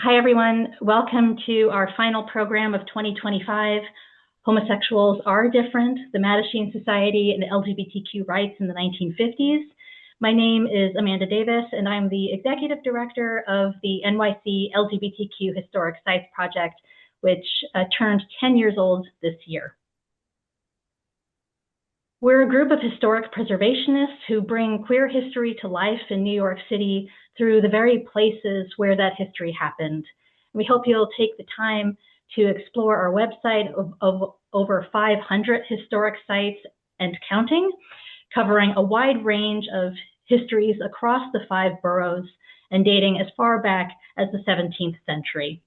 Hi, everyone. Welcome to our final program of 2025, Homosexuals Are Different, the Mattachine Society and LGBTQ Rights in the 1950s. My name is Amanda Davis, and I'm the Executive Director of the NYC LGBTQ Historic Sites Project, which turned 10 years old this year. We're a group of historic preservationists who bring queer history to life in New York City through the very places where that history happened. We hope you'll take the time to explore our website of over 500 historic sites and counting, covering a wide range of histories across the 5 boroughs and dating as far back as the 17th century.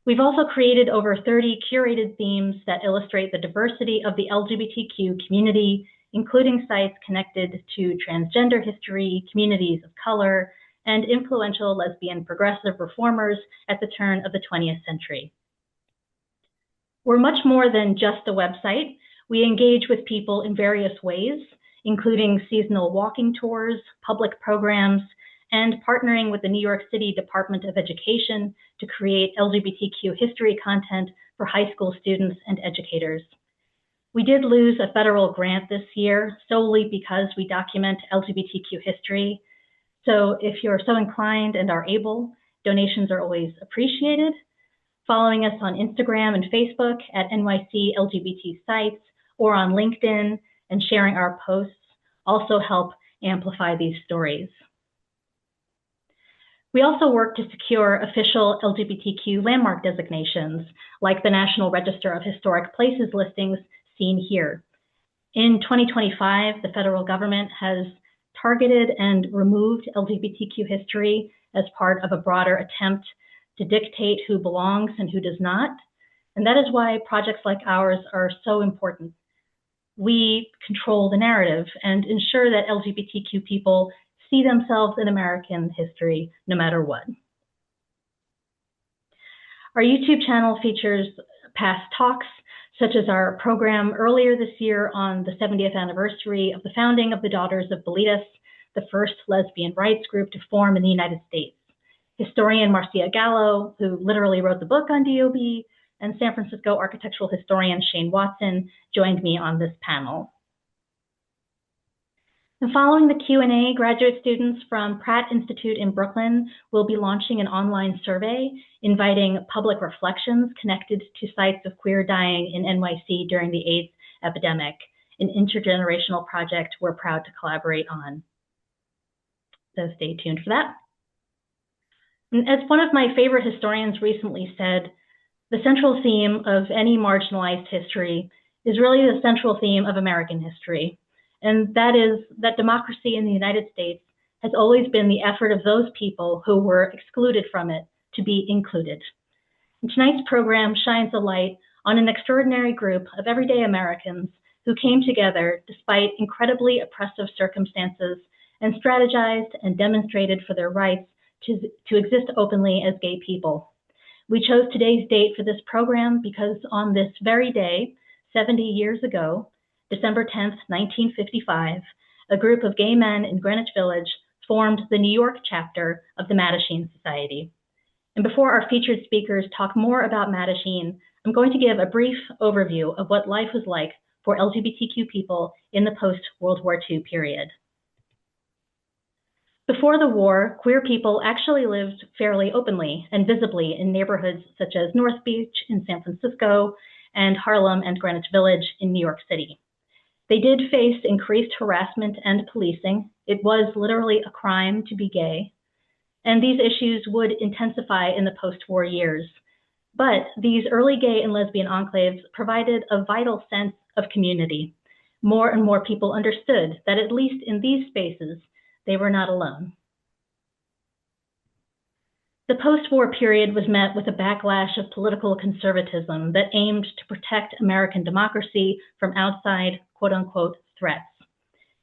We've also created over 30 curated themes that illustrate the diversity of the LGBTQ community, including sites connected to transgender history, communities of color, and influential lesbian progressive reformers at the turn of the 20th century. We're much more than just a website. We engage with people in various ways, including seasonal walking tours, public programs, and partnering with the New York City Department of Education to create LGBTQ history content for high school students and educators. We did lose a federal grant this year solely because we document LGBTQ history. So if you're so inclined and are able, donations are always appreciated. Following us on Instagram and Facebook at NYC LGBT Sites or on LinkedIn and sharing our posts also help amplify these stories. We also work to secure official LGBTQ landmark designations, like the National Register of Historic Places listings seen here. In 2025, the federal government has targeted and removed LGBTQ history as part of a broader attempt to dictate who belongs and who does not. And that is why projects like ours are so important. We control the narrative and ensure that LGBTQ people see themselves in American history, no matter what. Our YouTube channel features past talks, such as our program earlier this year on the 70th anniversary of the founding of the Daughters of Bilitis, the first lesbian rights group to form in the United States. Historian Marcia Gallo, who literally wrote the book on DOB, and San Francisco architectural historian Shane Watson joined me on this panel. And following the Q&A, graduate students from Pratt Institute in Brooklyn will be launching an online survey inviting public reflections connected to sites of queer dying in NYC during the AIDS epidemic, an intergenerational project we're proud to collaborate on. So stay tuned for that. And as one of my favorite historians recently said, the central theme of any marginalized history is really the central theme of American history. And that is that democracy in the United States has always been the effort of those people who were excluded from it to be included. And tonight's program shines a light on an extraordinary group of everyday Americans who came together despite incredibly oppressive circumstances and strategized and demonstrated for their rights to exist openly as gay people. We chose today's date for this program because on this very day, 70 years ago, December 10th, 1955, a group of gay men in Greenwich Village formed the New York chapter of the Mattachine Society. And before our featured speakers talk more about Mattachine, I'm going to give a brief overview of what life was like for LGBTQ people in the post-World War II period. Before the war, queer people actually lived fairly openly and visibly in neighborhoods such as North Beach in San Francisco and Harlem and Greenwich Village in New York City. They did face increased harassment and policing. It was literally a crime to be gay. And these issues would intensify in the post-war years. But these early gay and lesbian enclaves provided a vital sense of community. More and more people understood that at least in these spaces, they were not alone. The post-war period was met with a backlash of political conservatism that aimed to protect American democracy from outside, quote-unquote, threats.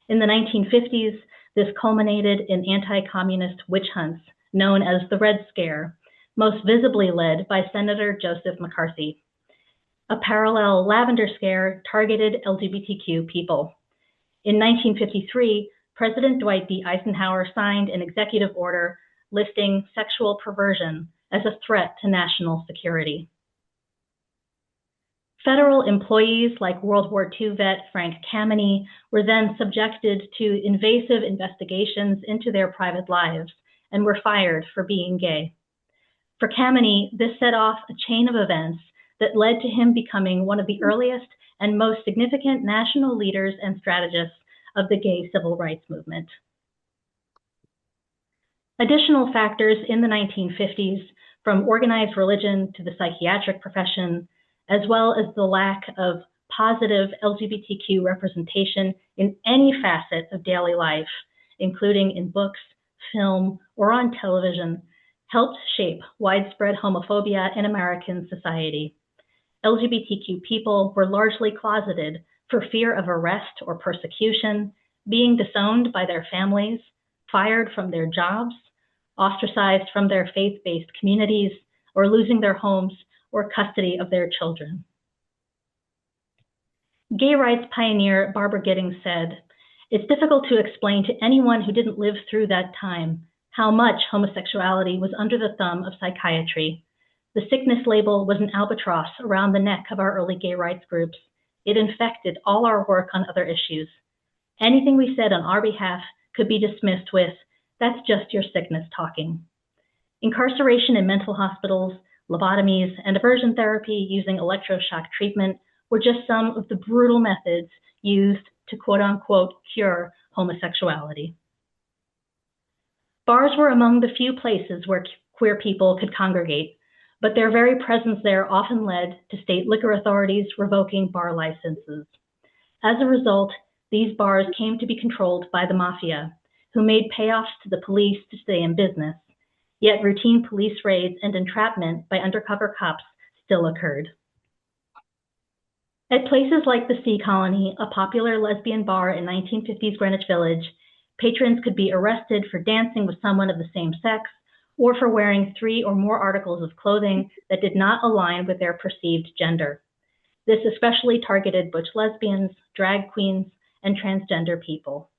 In the 1950s, this culminated in anti-communist witch hunts known as the Red Scare, most visibly led by Senator Joseph McCarthy. A parallel Lavender Scare targeted LGBTQ people. In 1953, President Dwight D. Eisenhower signed an executive order listing sexual perversion as a threat to national security. Federal employees like World War II vet Frank Kameny were then subjected to invasive investigations into their private lives and were fired for being gay. For Kameny, this set off a chain of events that led to him becoming one of the earliest and most significant national leaders and strategists of the gay civil rights movement. Additional factors in the 1950s, from organized religion to the psychiatric profession, as well as the lack of positive LGBTQ representation in any facet of daily life, including in books, film, or on television, helped shape widespread homophobia in American society. LGBTQ people were largely closeted for fear of arrest or persecution, being disowned by their families, fired from their jobs, ostracized from their faith-based communities, or losing their homes or custody of their children. Gay rights pioneer Barbara Giddings said, "It's difficult to explain to anyone who didn't live through that time how much homosexuality was under the thumb of psychiatry. The sickness label was an albatross around the neck of our early gay rights groups. It infected all our work on other issues. Anything we said on our behalf could be dismissed with, 'That's just your sickness talking.' Incarceration in mental hospitals, lobotomies, and aversion therapy using electroshock treatment were just some of the brutal methods used to quote-unquote cure homosexuality." Bars were among the few places where queer people could congregate, but their very presence there often led to state liquor authorities revoking bar licenses. As a result, these bars came to be controlled by the mafia, who made payoffs to the police to stay in business. Yet routine police raids and entrapment by undercover cops still occurred. At places like the Sea Colony, a popular lesbian bar in 1950s Greenwich Village, patrons could be arrested for dancing with someone of the same sex or for wearing 3 or more articles of clothing that did not align with their perceived gender. This especially targeted butch lesbians, drag queens, and transgender people.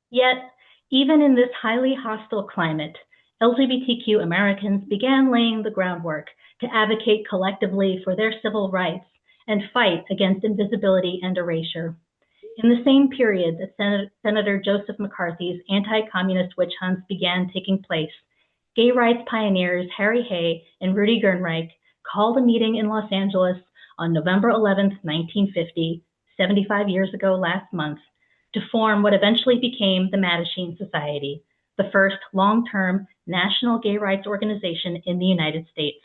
Yet, even in this highly hostile climate, LGBTQ Americans began laying the groundwork to advocate collectively for their civil rights and fight against invisibility and erasure. In the same period that Senator Joseph McCarthy's anti-communist witch hunts began taking place, gay rights pioneers Harry Hay and Rudy Gernreich called a meeting in Los Angeles on November 11, 1950, 75 years ago last month, to form what eventually became the Mattachine Society, the first long-term national gay rights organization in the United States.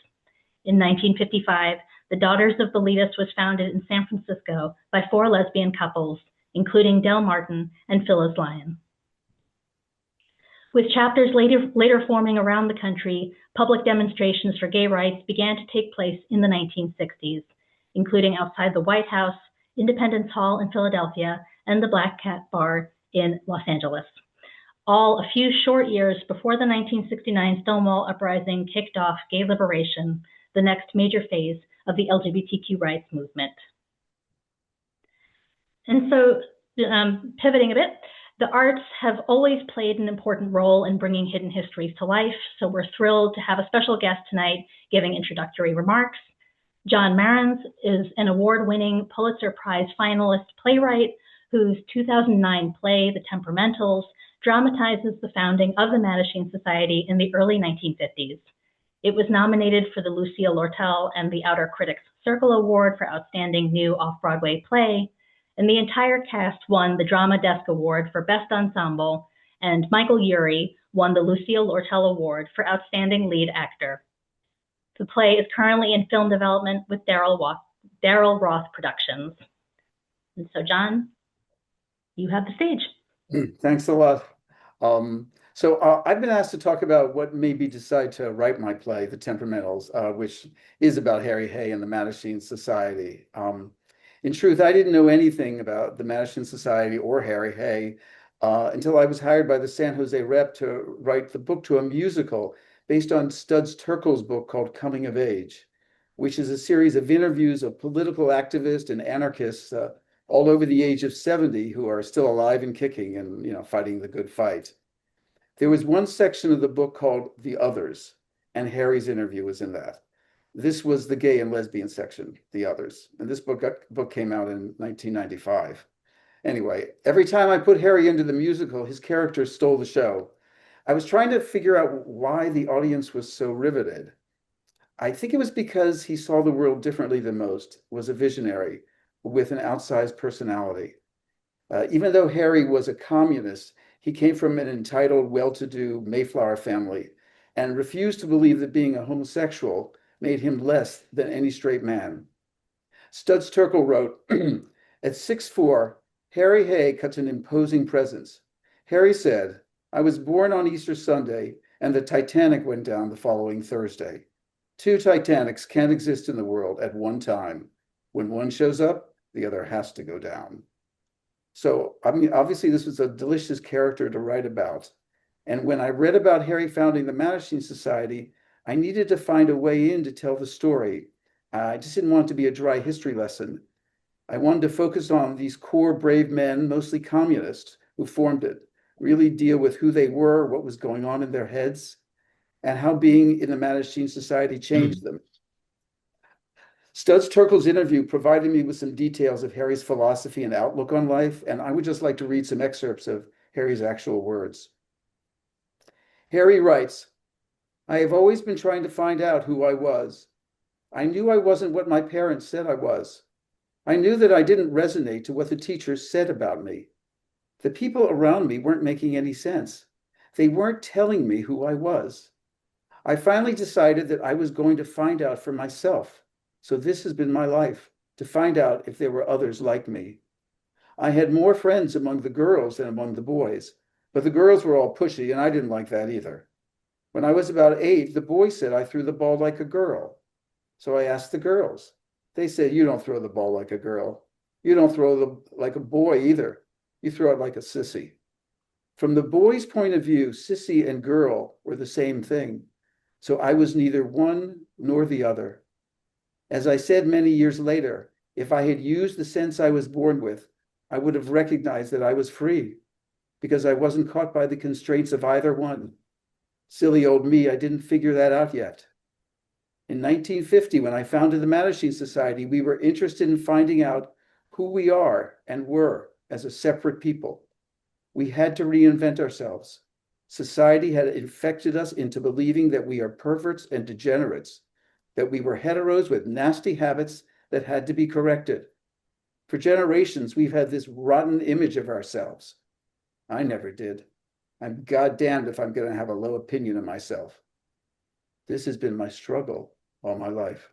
In 1955, the Daughters of Bilitis was founded in San Francisco by 4 lesbian couples, including Del Martin and Phyllis Lyon. With chapters later forming around the country, public demonstrations for gay rights began to take place in the 1960s, including outside the White House, Independence Hall in Philadelphia, and the Black Cat Bar in Los Angeles, all a few short years before the 1969 Stonewall uprising kicked off gay liberation, the next major phase of the LGBTQ rights movement. And so, pivoting a bit, the arts have always played an important role in bringing hidden histories to life, so we're thrilled to have a special guest tonight giving introductory remarks. John Marans is an award-winning Pulitzer Prize finalist playwright whose 2009 play, The Temperamentals, dramatizes the founding of the Mattachine Society in the early 1950s. It was nominated for the Lucille Lortel and the Outer Critics Circle Award for Outstanding New Off-Broadway Play, and the entire cast won the Drama Desk Award for Best Ensemble, and Michael Urie won the Lucille Lortel Award for Outstanding Lead Actor. The play is currently in film development with Daryl Roth Productions. And so, John, you have the stage. Thanks a lot. I've been asked to talk about what made me decide to write my play, The Temperamentals, which is about Harry Hay and the Mattachine Society. In truth, I didn't know anything about the Mattachine Society or Harry Hay until I was hired by the San Jose Rep to write the book to a musical based on Studs Terkel's book called Coming of Age, which is a series of interviews of political activists and anarchists all over the age of 70 who are still alive and kicking and fighting the good fight. There was one section of the book called The Others, and Harry's interview was in that. This was the gay and lesbian section, the others. And this book came out in 1995. Anyway, every time I put Harry into the musical, his character stole the show. I was trying to figure out why the audience was so riveted. I think it was because he saw the world differently than most, was a visionary with an outsized personality. Even though Harry was a communist, he came from an entitled, well-to-do Mayflower family and refused to believe that being a homosexual made him less than any straight man. Studs Terkel wrote, at 6'4", Harry Hay cuts an imposing presence. Harry said, I was born on Easter Sunday and the Titanic went down the following Thursday. Two Titanics can't exist in the world at one time. When one shows up, the other has to go down. So, I mean, obviously this was a delicious character to write about. And when I read about Harry founding the Mattachine Society, I needed to find a way in to tell the story. I just didn't want it to be a dry history lesson. I wanted to focus on these core brave men, mostly communists, who formed it, really deal with who they were, what was going on in their heads, and how being in the Mattachine Society changed them. Studs Terkel's interview provided me with some details of Harry's philosophy and outlook on life, and I would just like to read some excerpts of Harry's actual words. Harry writes, I have always been trying to find out who I was. I knew I wasn't what my parents said I was. I knew that I didn't resonate to what the teachers said about me. The people around me weren't making any sense. They weren't telling me who I was. I finally decided that I was going to find out for myself. So this has been my life, to find out if there were others like me. I had more friends among the girls than among the boys, but the girls were all pushy and I didn't like that either. When I was about 8, the boys said I threw the ball like a girl. So I asked the girls. They said, you don't throw the ball like a girl. You don't throw like a boy either. You throw it like a sissy. From the boys' point of view, sissy and girl were the same thing. So I was neither one nor the other. As I said many years later, if I had used the sense I was born with, I would have recognized that I was free because I wasn't caught by the constraints of either one. Silly old me, I didn't figure that out yet. In 1950, when I founded the Mattachine Society, we were interested in finding out who we are and were as a separate people. We had to reinvent ourselves. Society had infected us into believing that we are perverts and degenerates, that we were heteros with nasty habits that had to be corrected. For generations, we've had this rotten image of ourselves. I never did. I'm goddamned if I'm going to have a low opinion of myself. This has been my struggle all my life.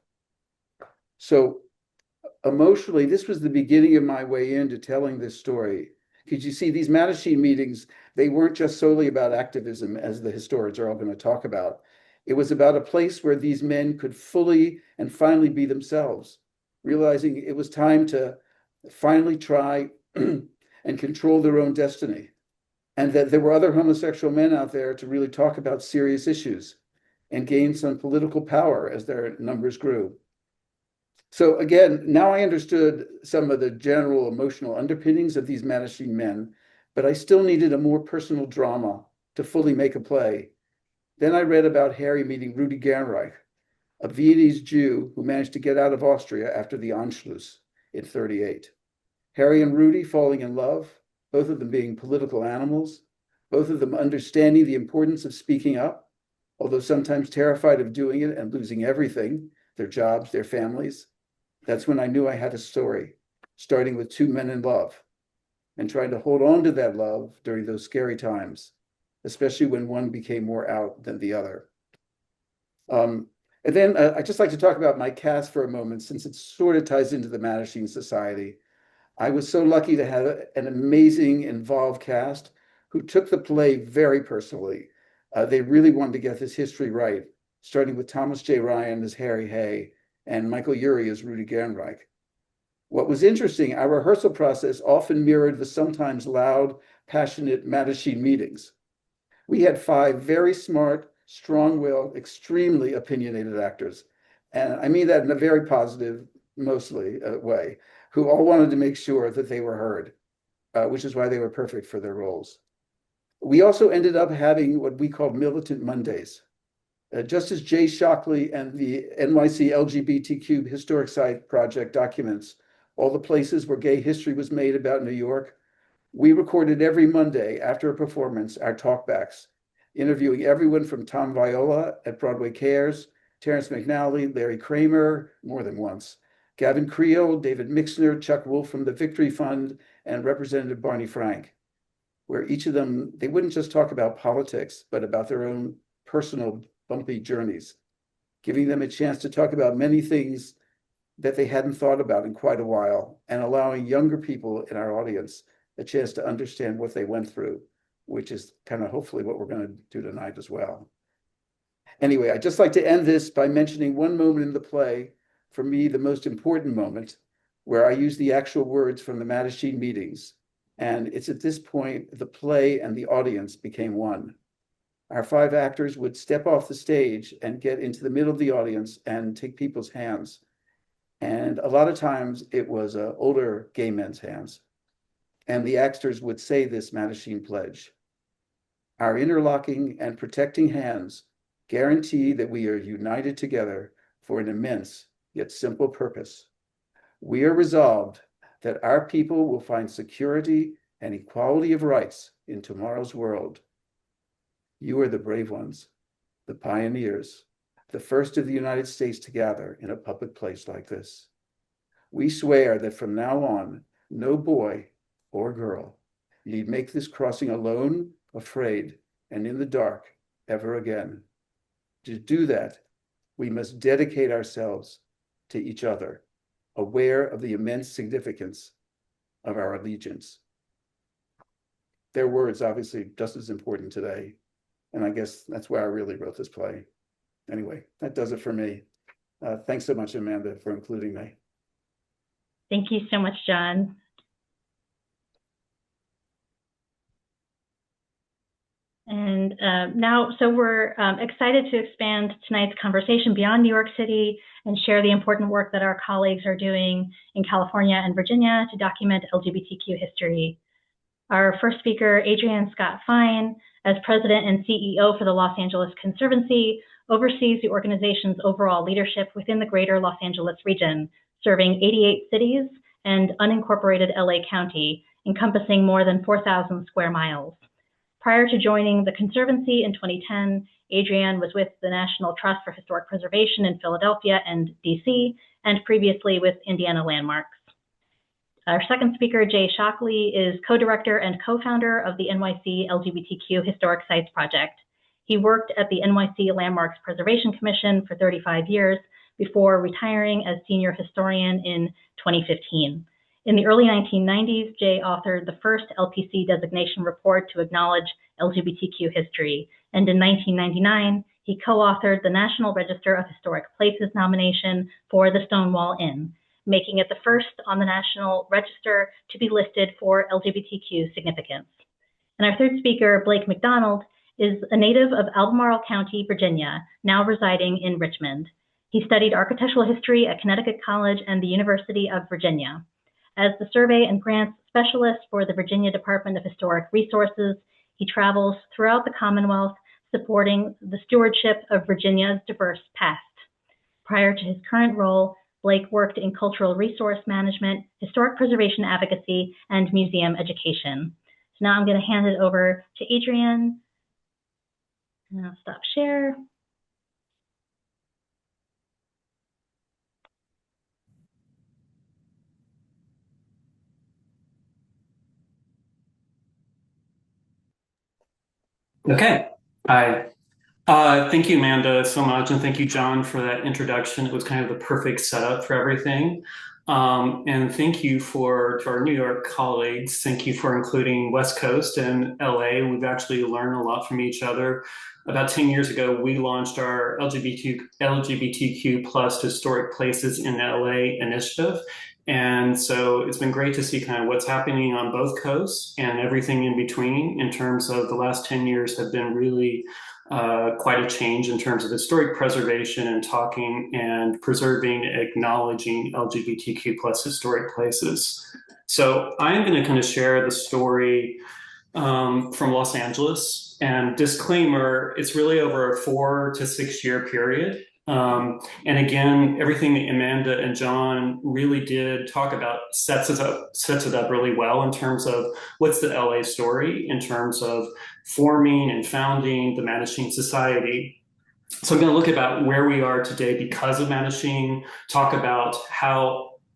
So emotionally, this was the beginning of my way into telling this story. Because you see, these Mattachine meetings, they weren't just solely about activism, as the historians are all going to talk about. It was about a place where these men could fully and finally be themselves, realizing it was time to finally try and control their own destiny, and that there were other homosexual men out there to really talk about serious issues and gain some political power as their numbers grew. So again, now I understood some of the general emotional underpinnings of these Mattachine men, but I still needed a more personal drama to fully make a play. Then I read about Harry meeting Rudy Gernreich, a Viennese Jew who managed to get out of Austria after the Anschluss in 1938. Harry and Rudy falling in love, both of them being political animals, both of them understanding the importance of speaking up, although sometimes terrified of doing it and losing everything, their jobs, their families. That's when I knew I had a story, starting with two men in love and trying to hold on to that love during those scary times, especially when one became more out than the other. And then I'd just like to talk about my cast for a moment, since it sort of ties into the Mattachine Society. I was so lucky to have an amazing, involved cast who took the play very personally. They really wanted to get this history right, starting with Thomas J. Ryan as Harry Hay and Michael Urie as Rudy Gernreich. What was interesting, our rehearsal process often mirrored the sometimes loud, passionate Mattachine meetings. We had 5 very smart, strong-willed, extremely opinionated actors, and I mean that in a very positive, mostly, way, who all wanted to make sure that they were heard, which is why they were perfect for their roles. We also ended up having what we called Militant Mondays. Just as Jay Shockley and the NYC LGBTQ Historic Site Project documents all the places where gay history was made about New York, we recorded every Monday after a performance our talkbacks, interviewing everyone from Tom Viola at Broadway Cares, Terrence McNally, Larry Kramer, more than once, Gavin Creel, David Mixner, Chuck Wolf from the Victory Fund, and Representative Barney Frank, where each of them, they wouldn't just talk about politics, but about their own personal bumpy journeys, giving them a chance to talk about many things that they hadn't thought about in quite a while, and allowing younger people in our audience a chance to understand what they went through, which is kind of hopefully what we're going to do tonight as well. Anyway, I'd just like to end this by mentioning one moment in the play, for me, the most important moment, where I use the actual words from the Mattachine meetings. And it's at this point, the play and the audience became one. Our 5 actors would step off the stage and get into the middle of the audience and take people's hands. And a lot of times it was older gay men's hands. And the actors would say this Mattachine pledge: our interlocking and protecting hands guarantee that we are united together for an immense yet simple purpose. We are resolved that our people will find security and equality of rights in tomorrow's world. You are the brave ones, the pioneers, the first of the United States to gather in a public place like this. We swear that from now on, no boy or girl need make this crossing alone, afraid, and in the dark ever again. To do that, we must dedicate ourselves to each other, aware of the immense significance of our allegiance. Their words, obviously, just as important today. And I guess that's why I really wrote this play. Anyway, that does it for me. Thanks so much, Amanda, for including me. Thank you so much, John. And now, so we're excited to expand tonight's conversation beyond New York City and share the important work that our colleagues are doing in California and Virginia to document LGBTQ history. Our first speaker, Adrian Scott Fine, as president and CEO for the Los Angeles Conservancy, oversees the organization's overall leadership within the greater Los Angeles region, serving 88 cities and unincorporated LA County, encompassing more than 4,000 square miles. Prior to joining the Conservancy in 2010, Adrian was with the National Trust for Historic Preservation in Philadelphia and DC, and previously with Indiana Landmarks. Our second speaker, Jay Shockley, is co-director and co-founder of the NYC LGBTQ Historic Sites Project. He worked at the NYC Landmarks Preservation Commission for 35 years before retiring as senior historian in 2015. In the early 1990s, Jay authored the first LPC designation report to acknowledge LGBTQ history, and in 1999, he co-authored the National Register of Historic Places nomination for the Stonewall Inn, making it the first on the National Register to be listed for LGBTQ significance. And our third speaker, Blake McDonald, is a native of Albemarle County, Virginia, now residing in Richmond. He studied architectural history at Connecticut College and the University of Virginia. As the survey and grants specialist for the Virginia Department of Historic Resources, he travels throughout the Commonwealth supporting the stewardship of Virginia's diverse past. Prior to his current role, Blake worked in cultural resource management, historic preservation advocacy, and museum education. So now I'm going to hand it over to Adrian. And I'll stop share. Okay. Hi. Thank you, Amanda, so much. And thank you, John, for that introduction. It was kind of the perfect setup for everything. And thank you to our New York colleagues. Thank you for including West Coast and LA. We've actually learned a lot from each other. About 10 years ago, we launched our LGBTQ plus historic places in LA initiative. And so it's been great to see kind of what's happening on both coasts and everything in between in terms of the last 10 years have been really quite a change in terms of historic preservation and talking and preserving, acknowledging LGBTQ plus historic places. So I'm going to kind of share the story from Los Angeles. And disclaimer, it's really over a 4 to 6 year period. And again, everything that Amanda and John really did talk about sets it up really well in terms of what's the LA story, in terms of forming and founding the Mattachine Society. So I'm going to look about where we are today because of Mattachine, talk about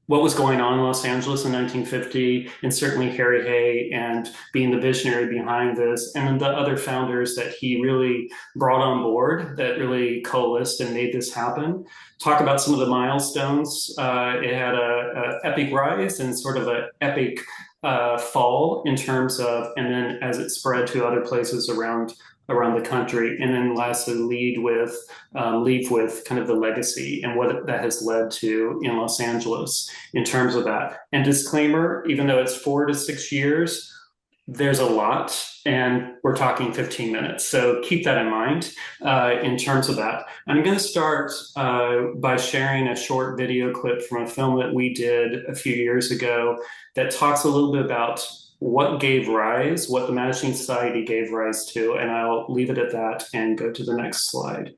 what was going on in Los Angeles in 1950, and certainly Harry Hay and being the visionary behind this, and the other founders that he really brought on board that really coalesced and made this happen. Talk about some of the milestones. It had a epic rise and sort of an epic fall in terms of, and then as it spread to other places around the country, and then lastly leave with kind of the legacy and what that has led to in Los Angeles in terms of that. And disclaimer, even though it's 4 to 6 years, there's a lot, and we're talking 15 minutes. So keep that in mind in terms of that. I'm going to start by sharing a short video clip from a film that we did a few years ago that talks a little bit about what the Mattachine Society gave rise to, and I'll leave it at that and go to the next slide.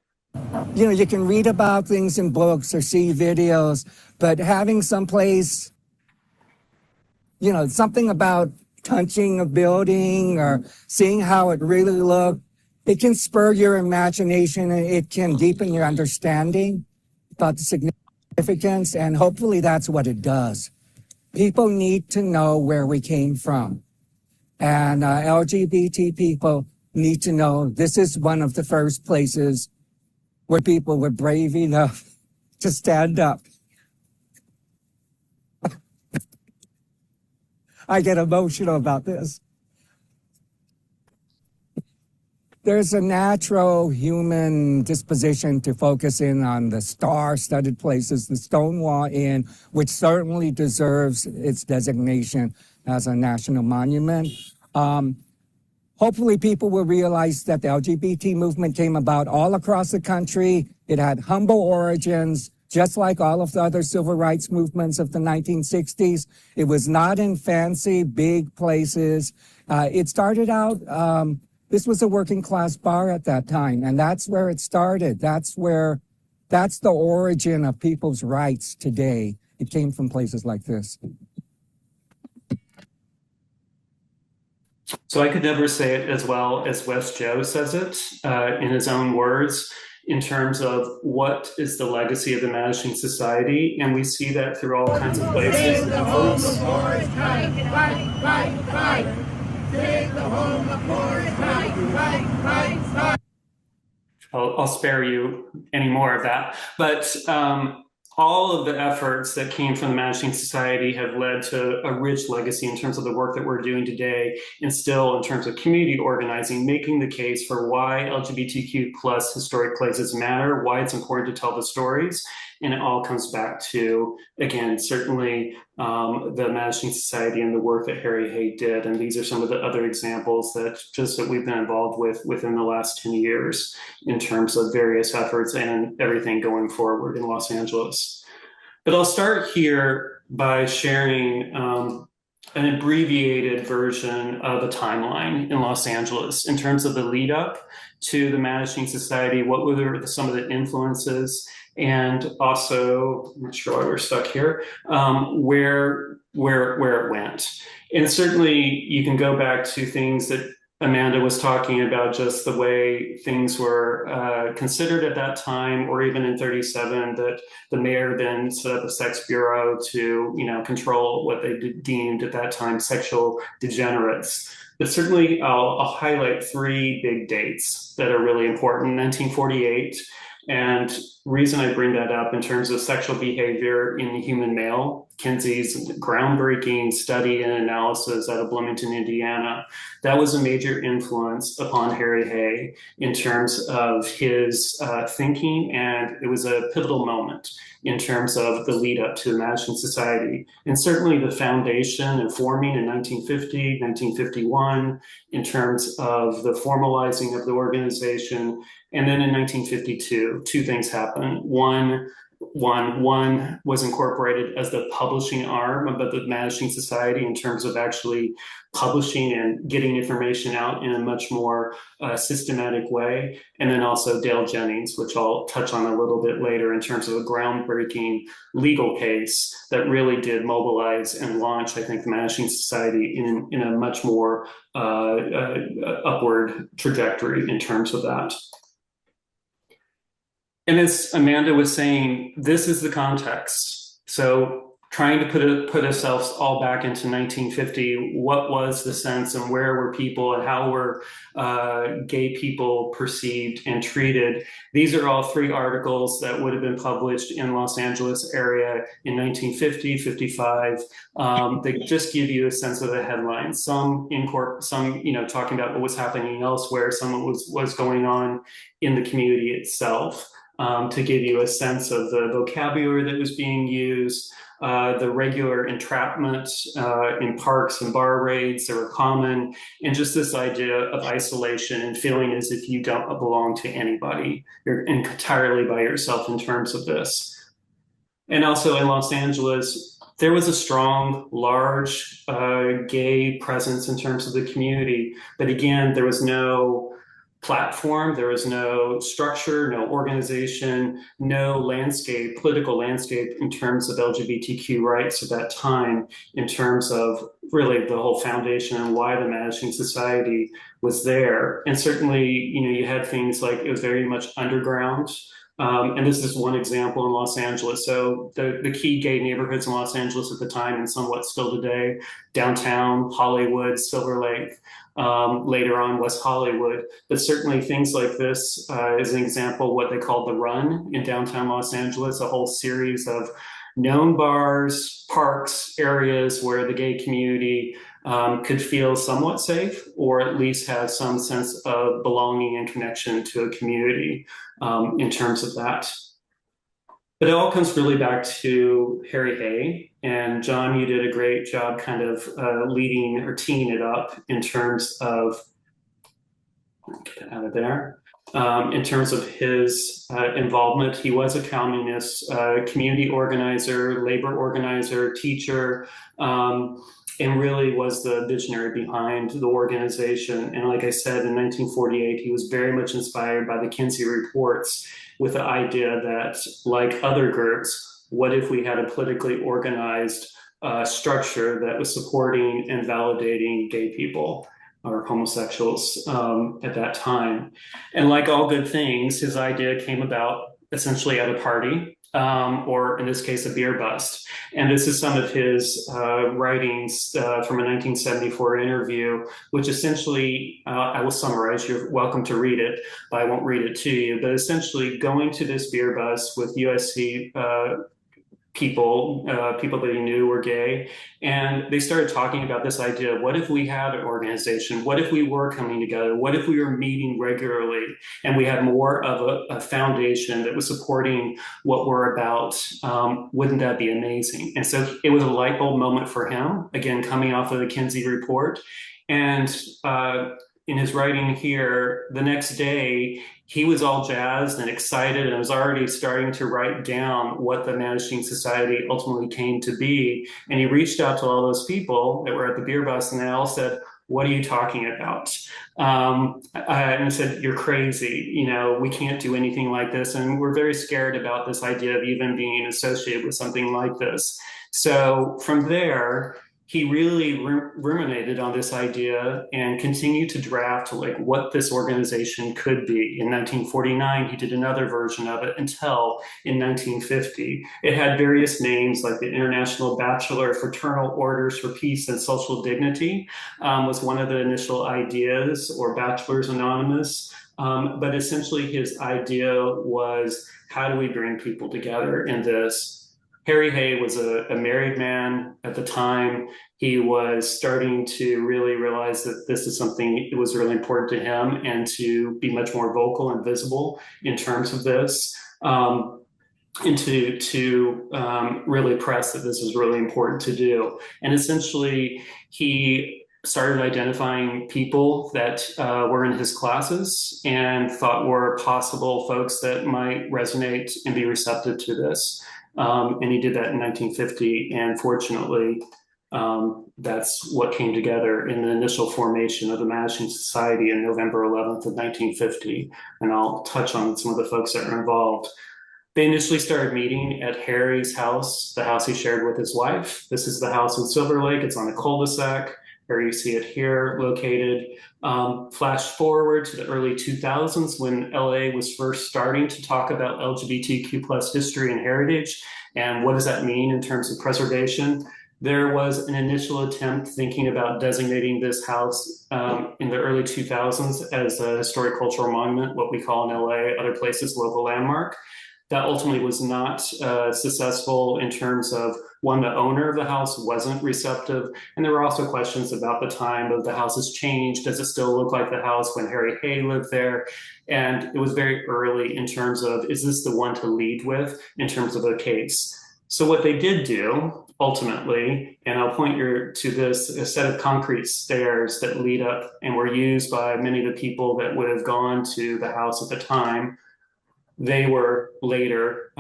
You know, you can read about things in books or see videos, but having someplace, you know, something about touching a building or seeing how it really looked, it can spur your imagination and it can deepen your understanding about the significance, and hopefully that's what it does. People need to know where we came from. And LGBT people need to know this is one of the first places where people were brave enough to stand up. I get emotional about this. There's a natural human disposition to focus in on the star-studded places, the Stonewall Inn, which certainly deserves its designation as a national monument. Hopefully people will realize that the LGBT movement came about all across the country. It had humble origins, just like all of the other civil rights movements of the 1960s. It was not in fancy, big places. It started out, this was a working class bar at that time, and that's where it started. That's the origin of people's rights today. It came from places like this. So I could never say it as well as West Joe says it in his own words in terms of what is the legacy of the Mattachine Society, and we see that through all kinds of places. The home of Morris, fight. Save the home of Morris, fight. I'll spare you any more of that, but all of the efforts that came from the Mattachine Society have led to a rich legacy in terms of the work that we're doing today, and still in terms of community organizing, making the case for why LGBTQ plus historic places matter, why it's important to tell the stories. And it all comes back to, again, certainly the Mattachine Society and the work that Harry Hay did. And these are some of the other examples that we've been involved with within the last 10 years in terms of various efforts and everything going forward in Los Angeles. But I'll start here by sharing an abbreviated version of a timeline in Los Angeles in terms of the lead up to the Mattachine Society, what were some of the influences, and also, I'm not sure why we're stuck here, where it went. And certainly you can go back to things that Amanda was talking about, just the way things were considered at that time, or even in 37, that the mayor then set up a sex bureau to, control what they deemed at that time sexual degenerates. But certainly I'll highlight 3 big dates that are really important. 1948. And reason I bring that up in terms of sexual behavior in the human male, Kinsey's groundbreaking study and analysis out of Bloomington, Indiana, that was a major influence upon Harry Hay in terms of his thinking, and it was a pivotal moment in terms of the lead up to the Mattachine Society. And certainly the foundation and forming in 1950, 1951, in terms of the formalizing of the organization. And then in 1952, 2 things happened. One One was incorporated as the publishing arm of the Mattachine Society in terms of actually publishing and getting information out in a much more systematic way. And then also Dale Jennings, which I'll touch on a little bit later in terms of a groundbreaking legal case that really did mobilize and launch, I think, the Mattachine Society in a much more upward trajectory in terms of that. And as Amanda was saying, this is the context. So trying to put ourselves all back into 1950, what was the sense and where were people and how were gay people perceived and treated? These are all 3 articles that would have been published in Los Angeles area in 1950, 55. They just give you a sense of the headlines. Some in court, some talking about what was happening elsewhere, some of what was going on in the community itself. To give you a sense of the vocabulary that was being used, the regular entrapment in parks and bar raids that were common, and just this idea of isolation and feeling as if you don't belong to anybody. You're entirely by yourself in terms of this. And also in Los Angeles, there was a strong, large gay presence in terms of the community. But again, there was no platform, there was no structure, no organization, no landscape, political landscape in terms of LGBTQ rights at that time, in terms of really the whole foundation and why the Mattachine Society was there. And certainly, you had things like it was very much underground. And this is one example in Los Angeles. So the key gay neighborhoods in Los Angeles at the time, and somewhat still today, downtown, Hollywood, Silver Lake, later on West Hollywood. But certainly things like this is an example of what they call the Run in downtown Los Angeles, a whole series of known bars, parks, areas where the gay community could feel somewhat safe, or at least have some sense of belonging and connection to a community in terms of that. But it all comes really back to Harry Hay. And John, you did a great job kind of leading or teeing it up in terms of, get that out of there, in terms of his involvement. He was a communist community organizer, labor organizer, teacher, and really was the visionary behind the organization. And like I said, in 1948, he was very much inspired by the Kinsey reports, with the idea that, like other groups, what if we had a politically organized structure that was supporting and validating gay people or homosexuals at that time? And like all good things, his idea came about essentially at a party, or in this case, a beer bust. And this is some of his writings from a 1974 interview, which essentially, I will summarize, you're welcome to read it, but I won't read it to you. But essentially going to this beer bust with USC people that he knew were gay. And they started talking about this idea, what if we had an organization? What if we were coming together? What if we were meeting regularly and we had more of a foundation that was supporting what we're about? Wouldn't that be amazing? And so it was a light bulb moment for him, again, coming off of the Kinsey report. And in his writing here, the next day, he was all jazzed and excited and was already starting to write down what the Mattachine Society ultimately came to be. And he reached out to all those people that were at the beer bus, and they all said, "What are you talking about?" And I said, "You're crazy. We can't do anything like this. And we're very scared about this idea of even being associated with something like this." So from there, he really ruminated on this idea and continued to draft like what this organization could be. In 1949, he did another version of it until in 1950. It had various names like the International Bachelor Fraternal Orders for Peace and Social Dignity was one of the initial ideas, or Bachelors Anonymous. But essentially his idea was, how do we bring people together in this? Harry Hay was a married man at the time. He was starting to really realize that this is something that was really important to him, and to be much more vocal and visible in terms of this, and to really press that this is really important to do. And essentially, he started identifying people that were in his classes and thought were possible folks that might resonate and be receptive to this. And he did that in 1950, and fortunately, that's what came together in the initial formation of the Mattachine Society on November 11th of 1950. And I'll touch on some of the folks that are involved. They initially started meeting at Harry's house, the house he shared with his wife. This is the house in Silver Lake. It's on a cul-de-sac, where you see it here located. Flash forward to the early 2000s when LA was first starting to talk about LGBTQ plus history and heritage, and what does that mean in terms of preservation. There was an initial attempt thinking about designating this house in the early 2000s as a historic cultural monument, what we call in LA, other places, local landmark. That ultimately was not successful in terms of, one, the owner of the house wasn't receptive, and there were also questions about the time of the house's change. Does it still look like the house when Harry Hay lived there? And it was very early in terms of, is this the one to lead with in terms of a case? So what they did do, ultimately, and I'll point you to this, a set of concrete stairs that lead up and were used by many of the people that would have gone to the house at the time. They were later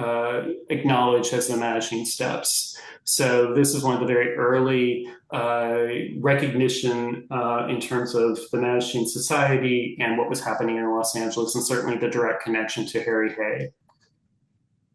acknowledged as the Mattachine Steps. So this is one of the very early recognition in terms of the Mattachine Society and what was happening in Los Angeles, and certainly the direct connection to Harry Hay.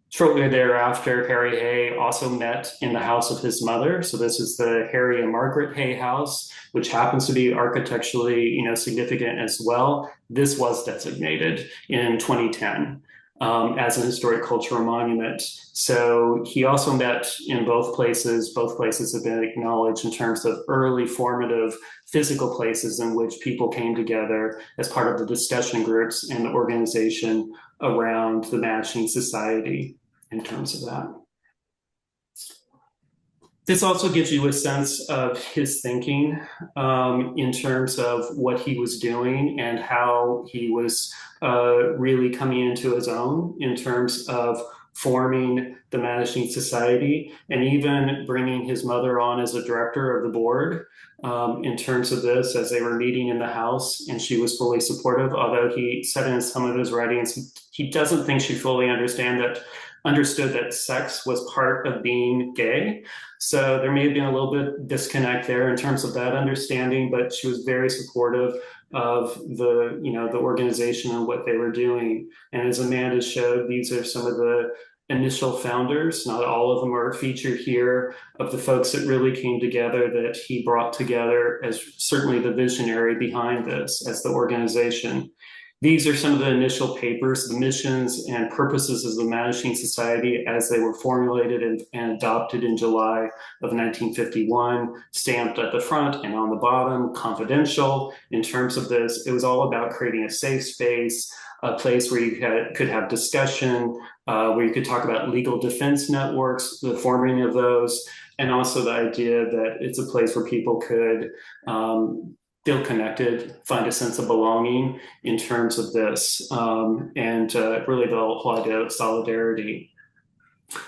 Shortly thereafter, Harry Hay also met in the house of his mother. So this is the Harry and Margaret Hay house, which happens to be architecturally, significant as well. This was designated in 2010. As an historic cultural monument. So he also met in both places. Both places have been acknowledged in terms of early formative physical places in which people came together as part of the discussion groups and the organization around the Mattachine Society in terms of that. This also gives you a sense of his thinking in terms of what he was doing and how he was really coming into his own in terms of forming the Mattachine Society, and even bringing his mother on as a director of the board in terms of this as they were meeting in the house, and she was fully supportive, although he said in some of his writings, he doesn't think she fully understood that sex was part of being gay. So there may have been a little bit disconnect there in terms of that understanding, but she was very supportive of the organization and what they were doing. And as Amanda showed, these are some of the initial founders, not all of them are featured here, of the folks that really came together that he brought together as certainly the visionary behind this as the organization. These are some of the initial papers, the missions and purposes of the Mattachine Society as they were formulated and adopted in July of 1951, stamped at the front and on the bottom, confidential. In terms of this, it was all about creating a safe space, a place where you could have discussion, where you could talk about legal defense networks, the forming of those, and also the idea that it's a place where people could feel connected, find a sense of belonging in terms of this, and really the whole idea of solidarity.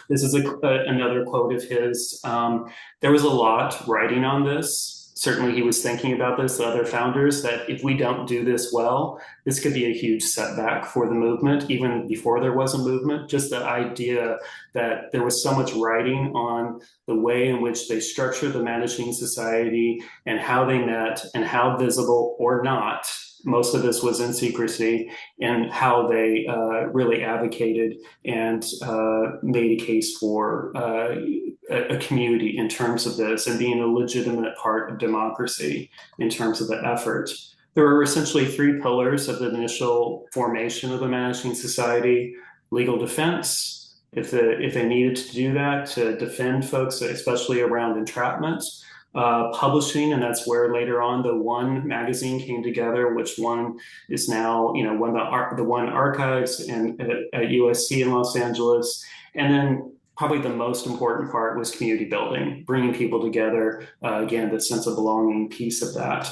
This is another quote of his. There was a lot writing on this. Certainly he was thinking about this, the other founders, that if we don't do this well, this could be a huge setback for the movement, even before there was a movement. Just the idea that there was so much writing on the way in which they structured the Mattachine Society and how they met and how visible or not, most of this was in secrecy, and how they really advocated and made a case for a community in terms of this and being a legitimate part of democracy in terms of the effort. There were essentially three pillars of the initial formation of the Mattachine Society: legal defense, if they needed to do that, to defend folks, especially around entrapment. Publishing, and that's where later on the One magazine came together, which One is now, the One archives and at USC in Los Angeles. And then probably the most important part was community building, bringing people together, again, the sense of belonging piece of that.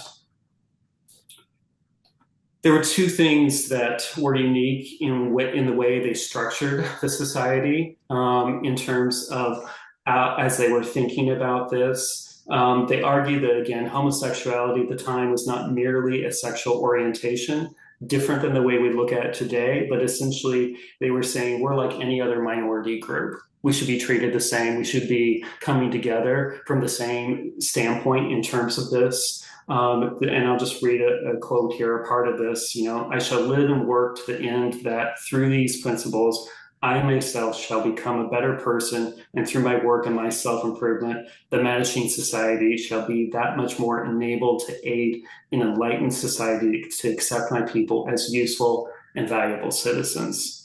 There were two things that were unique in the way they structured the society in terms of as they were thinking about this. They argue that, again, homosexuality at the time was not merely a sexual orientation, different than the way we look at it today, but essentially they were saying we're like any other minority group. We should be treated the same. We should be coming together from the same standpoint in terms of this. And I'll just read a quote here, a part of this. I shall live and work to the end that through these principles, I myself shall become a better person, and through my work and my self-improvement, the Mattachine Society shall be that much more enabled to aid an enlightened society to accept my people as useful and valuable citizens.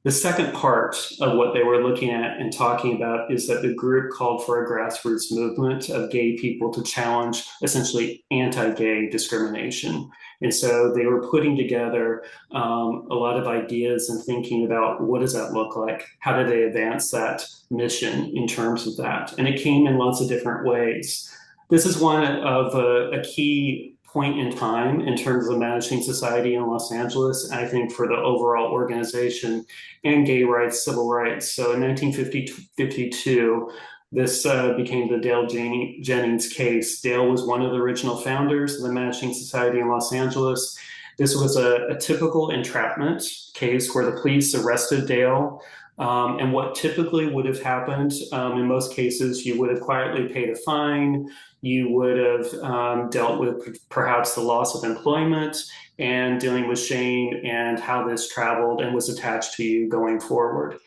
The second part of what they were looking at and talking about is that the group called for a grassroots movement of gay people to challenge essentially anti-gay discrimination. And so they were putting together a lot of ideas and thinking about what does that look like? How do they advance that mission in terms of that? And it came in lots of different ways. This is one of a key point in time in terms of the Mattachine Society in Los Angeles, I think for the overall organization and gay rights, civil rights. So in 1952, this became the Dale Jennings case. Dale was one of the original founders of the Mattachine Society in Los Angeles. This was a typical entrapment case where the police arrested Dale. And what typically would have happened in most cases, you would have quietly paid a fine. You would have dealt with perhaps the loss of employment and dealing with shame and how this traveled and was attached to you going forward.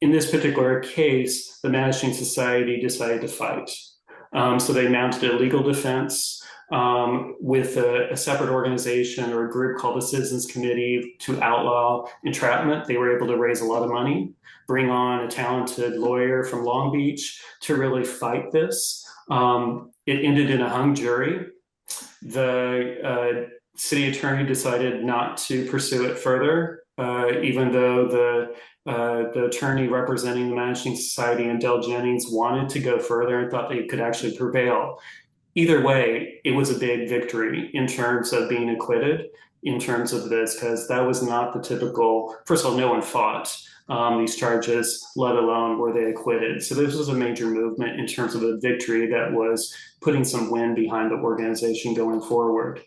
In this particular case, the Mattachine Society decided to fight. So they mounted a legal defense with a separate organization or a group called the Citizens Committee to outlaw entrapment. They were able to raise a lot of money, bring on a talented lawyer from Long Beach to really fight this. It ended in a hung jury. The city attorney decided not to pursue it further, even though the attorney representing the Mattachine Society and Dale Jennings wanted to go further and thought they could actually prevail. Either way, it was a big victory in terms of being acquitted in terms of this, because that was not the typical, first of all, no one fought these charges, let alone were they acquitted. So this was a major movement in terms of a victory that was putting some wind behind the organization going forward.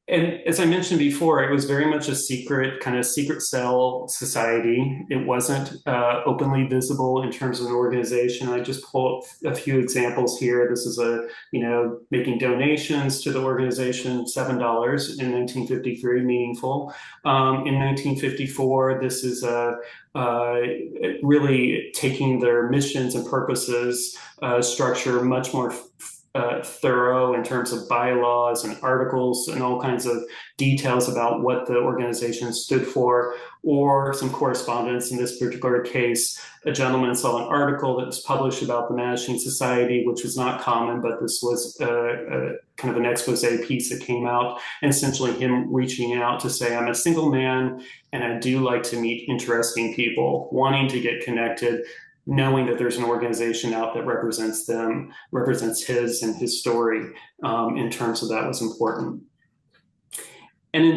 And as I mentioned before, it was very much a secret, kind of secret cell society. It wasn't openly visible in terms of an organization. I just pulled a few examples here. This is making donations to the organization, $7 in 1953, meaningful. In 1954, this is really taking their missions and purposes structure much more thorough in terms of bylaws and articles and all kinds of details about what the organization stood for, or some correspondence. In this particular case, a gentleman saw an article that was published about the Mattachine Society, which was not common, but this was kind of an expose piece that came out, and essentially him reaching out to say, I'm a single man and I do like to meet interesting people, wanting to get connected, knowing that there's an organization out that represents them, represents his and his story in terms of that was important. And in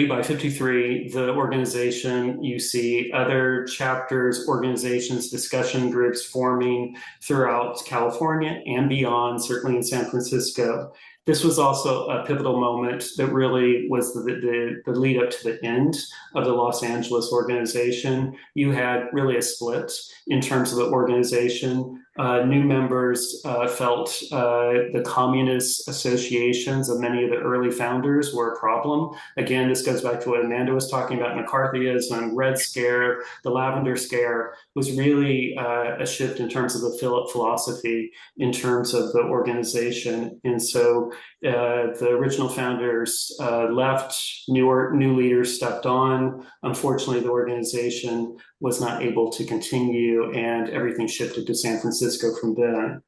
by 53, the organization, you see other chapters, organizations, discussion groups forming throughout California and beyond, certainly in San Francisco. This was also a pivotal moment that really was the lead up to the end of the Los Angeles organization. You had really a split in terms of the organization. New members felt the communist associations of many of the early founders were a problem. Again, this goes back to what Amanda was talking about, McCarthyism, Red Scare, the Lavender Scare was really a shift in terms of the philosophy, in terms of the organization. And so the original founders left, new leaders stepped on. Unfortunately, the organization was not able to continue and everything shifted to San Francisco from then.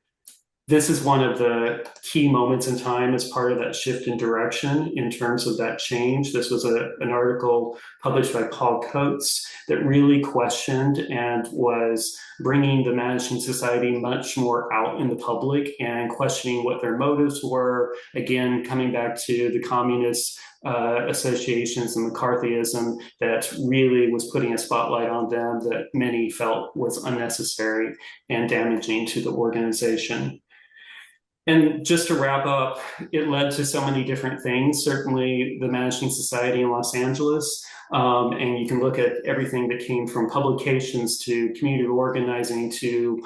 This is one of the key moments in time as part of that shift in direction in terms of that change. This was an article published by Paul Coates that really questioned and was bringing the Mattachine Society much more out in the public and questioning what their motives were. Again, coming back to the communist associations and McCarthyism that really was putting a spotlight on them that many felt was unnecessary and damaging to the organization. And just to wrap up, it led to so many different things. Certainly the Mattachine Society in Los Angeles, and you can look at everything that came from publications to community organizing to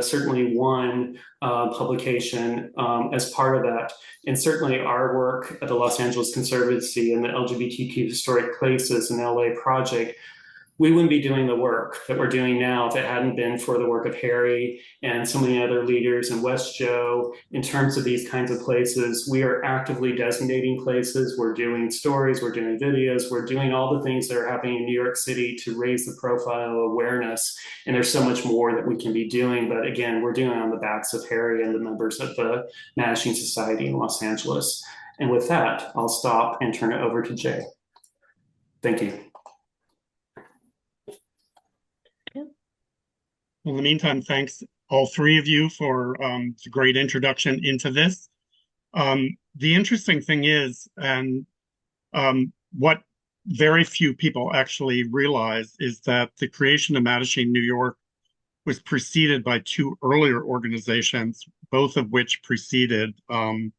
certainly one publication as part of that. And certainly our work at the Los Angeles Conservancy and the LGBTQ Historic Places in LA project, we wouldn't be doing the work that we're doing now if it hadn't been for the work of Harry and so many other leaders in West Joe in terms of these kinds of places. We are actively designating places. We're doing stories, we're doing videos, we're doing all the things that are happening in New York City to raise the profile of awareness. And there's so much more that we can be doing. But again, we're doing it on the backs of Harry and the members of the Mattachine Society in Los Angeles. And with that, I'll stop and turn it over to Jay. Thank you. In the meantime, thanks all three of you for the great introduction into this. The interesting thing is, and what very few people actually realize, is that the creation of Mattachine, New York was preceded by two earlier organizations, both of which preceded Mattachine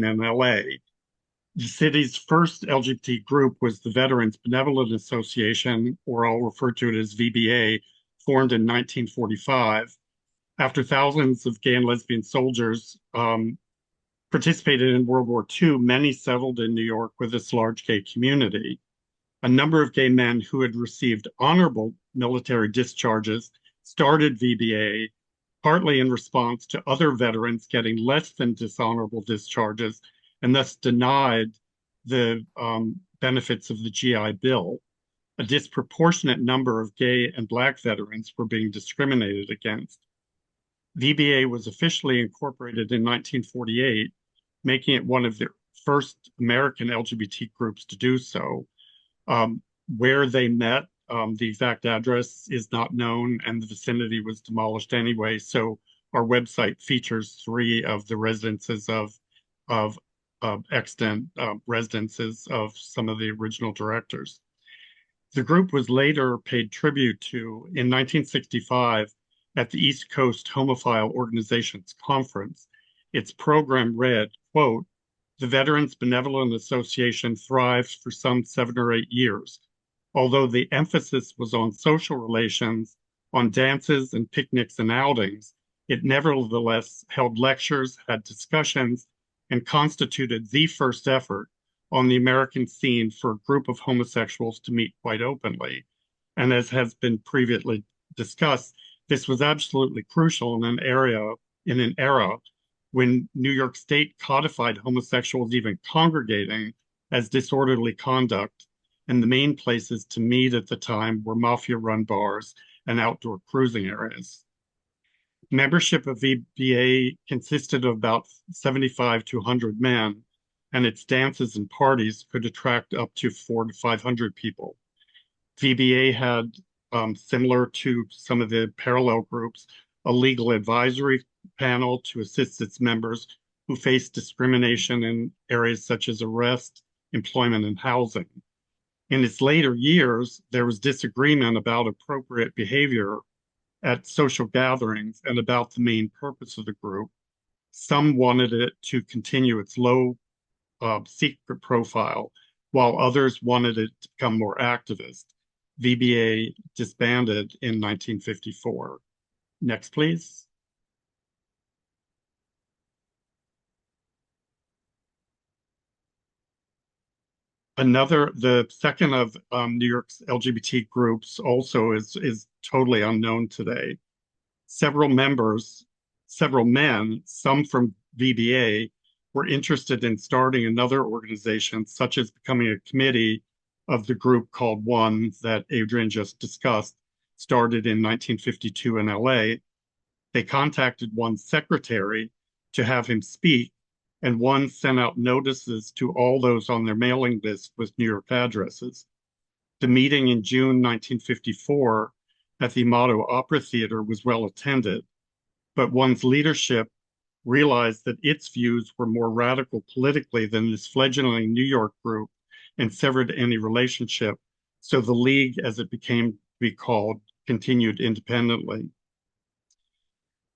in LA. The city's first LGBT group was the Veterans Benevolent Association, or I'll refer to it as VBA, formed in 1945. After thousands of gay and lesbian soldiers participated in World War II, many settled in New York with this large gay community. A number of gay men who had received honorable military discharges started VBA, partly in response to other veterans getting less than dishonorable discharges and thus denied the benefits of the GI Bill. A disproportionate number of gay and Black veterans were being discriminated against. VBA was officially incorporated in 1948, making it one of the first American LGBT groups to do so. Where they met, the exact address is not known, and the vicinity was demolished anyway, so our website features three of the residences of extant residences of some of the original directors. The group was later paid tribute to in 1965 at the East Coast Homophile Organizations Conference. Its program read, quote, "The Veterans Benevolent Association thrived for some 7 or 8 years. Although the emphasis was on social relations, on dances and picnics and outings, it nevertheless held lectures, had discussions, and constituted the first effort on the American scene for a group of homosexuals to meet quite openly. And as has been previously discussed, this was absolutely crucial in an era when New York State codified homosexuals even congregating as disorderly conduct, and the main places to meet at the time were mafia-run bars and outdoor cruising areas. Membership of VBA consisted of about 75 to 100 men, and its dances and parties could attract up to 400 to 500 people. VBA had, similar to some of the parallel groups, a legal advisory panel to assist its members who faced discrimination in areas such as arrest, employment, and housing. In its later years, there was disagreement about appropriate behavior at social gatherings and about the main purpose of the group. Some wanted it to continue its low secret profile, while others wanted it to become more activist. VBA disbanded in 1954. Next, please. The second of New York's LGBT groups also is totally unknown today. Several men, some from VBA, were interested in starting another organization, such as becoming a committee of the group called One that Adrian just discussed, started in 1952 in LA. They contacted One's secretary to have him speak, and One sent out notices to all those on their mailing list with New York addresses. The meeting in June 1954 at the Amato Opera Theater was well attended, but One's leadership realized that its views were more radical politically than this fledgling New York group and severed any relationship. So the League, as it became to be called, continued independently.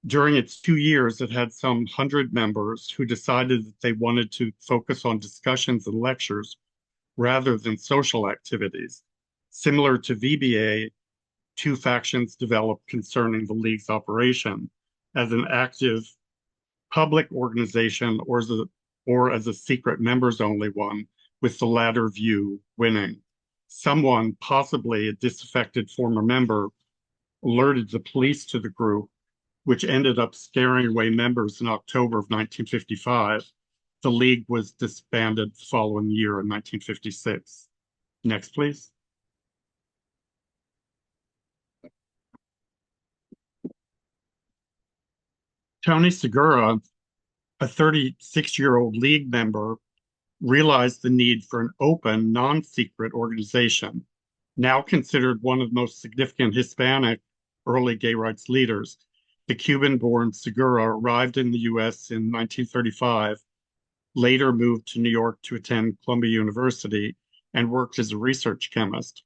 During its 2 years, it had some 100 members who decided that they wanted to focus on discussions and lectures rather than social activities. Similar to VBA, two factions developed concerning the League's operation as an active public organization or as a secret members-only one, with the latter view winning. Someone, possibly a disaffected former member, alerted the police to the group, which ended up scaring away members in October of 1955. The League was disbanded the following year in 1956. Next, please. Tony Segura, a 36-year-old League member, realized the need for an open, non-secret organization, now considered one of the most significant Hispanic early gay rights leaders. The Cuban-born Segura arrived in the U.S. in 1935, later moved to New York to attend Columbia University, and worked as a research chemist.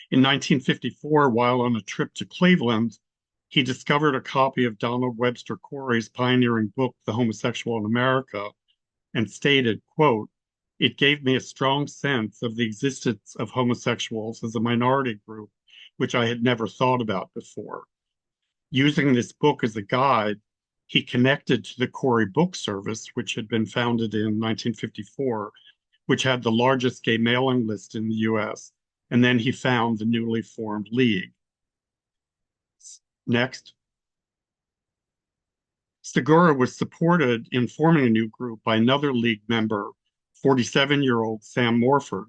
In 1954, while on a trip to Cleveland, he discovered a copy of Donald Webster Corey's pioneering book, The Homosexual in America, and stated, quote, "It gave me a strong sense of the existence of homosexuals as a minority group, which I had never thought about before." Using this book as a guide, he connected to the Corey Book Service, which had been founded in 1954, which had the largest gay mailing list in the US, and then he found the newly formed League. Next. Segura was supported in forming a new group by another League member, 47-year-old Sam Morford.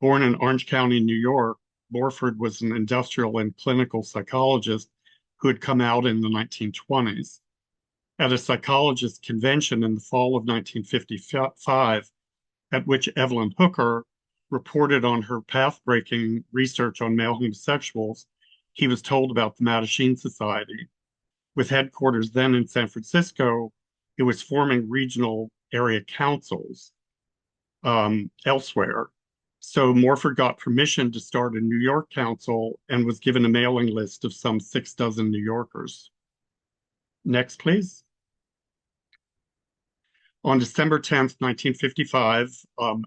Born in Orange County, New York, Morford was an industrial and clinical psychologist who had come out in the 1920s. At a psychologist convention in the fall of 1955, at which Evelyn Hooker reported on her path-breaking research on male homosexuals, he was told about the Mattachine Society. With headquarters then in San Francisco, it was forming regional area councils elsewhere. So Morford got permission to start a New York council and was given a mailing list of some 6 dozen New Yorkers. Next, please. On December 10th, 1955,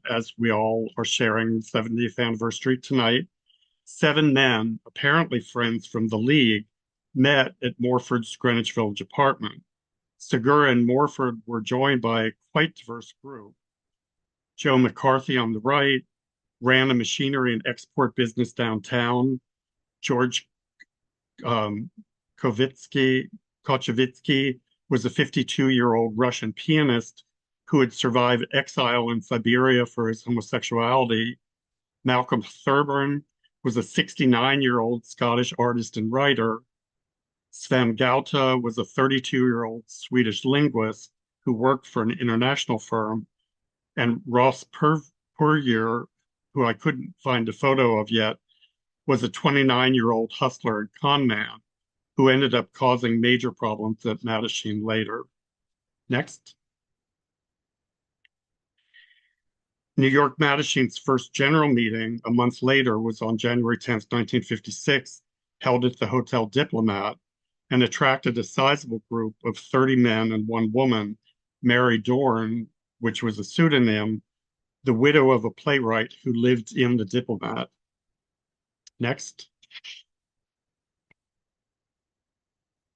as we all are sharing the 70th anniversary tonight, 7 men, apparently friends from the League, met at Morford's Greenwich Village apartment. Segura and Morford were joined by a quite diverse group. Joe McCarthy on the right ran a machinery and export business downtown. George Kochevitsky was a 52-year-old Russian pianist who had survived exile in Siberia for his homosexuality. Malcolm Thurburn was a 69-year-old Scottish artist and writer. Sven Gauta was a 32-year-old Swedish linguist who worked for an international firm. And Ross Puryear, who I couldn't find a photo of yet, was a 29-year-old hustler and con man who ended up causing major problems at Mattachine later. Next. New York Mattachine's first general meeting a month later was on January 10th, 1956, held at the Hotel Diplomat, and attracted a sizable group of 30 men and 1 woman, Mary Dorn, which was a pseudonym, the widow of a playwright who lived in the Diplomat. Next.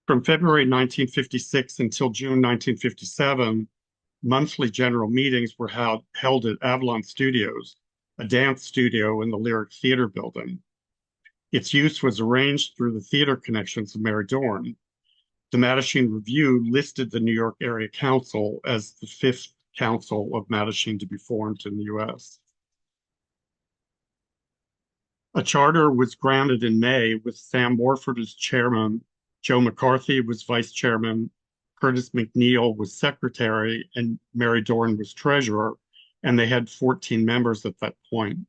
From February 1956 until June 1957, monthly general meetings were held at Avalon Studios, a dance studio in the Lyric Theater building. Its use was arranged through the theater connections of Mary Dorn. The Mattachine Review listed the New York Area Council as the 5th council of Mattachine to be formed in the U.S. A charter was granted in May with Sam Morford as chairman, Joe McCarthy was vice chairman, Curtis McNeil was secretary, and Mary Dorn was treasurer, and they had 14 members at that point.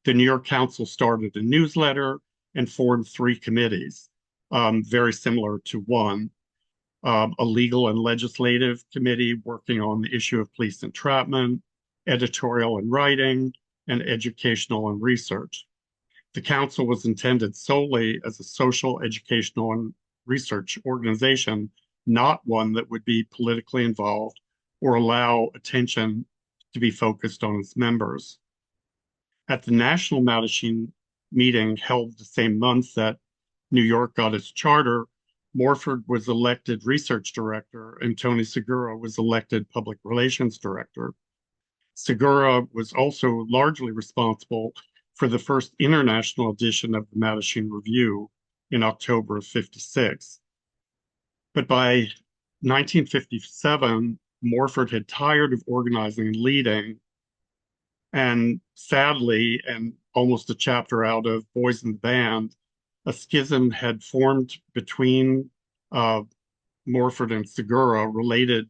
The New York Council started a newsletter and formed 3 committees, very similar to one. a legal and legislative committee working on the issue of police entrapment, editorial and writing, and educational and research. The council was intended solely as a social, educational, and research organization, not one that would be politically involved or allow attention to be focused on its members. At the National Mattachine meeting held the same month that New York got its charter, Morford was elected research director and Tony Segura was elected public relations director. Segura was also largely responsible for the first international edition of the Mattachine Review in October of '56. But by 1957, Morford had tired of organizing and leading, and sadly, and almost a chapter out of Boys in the Band, a schism had formed between Morford and Segura related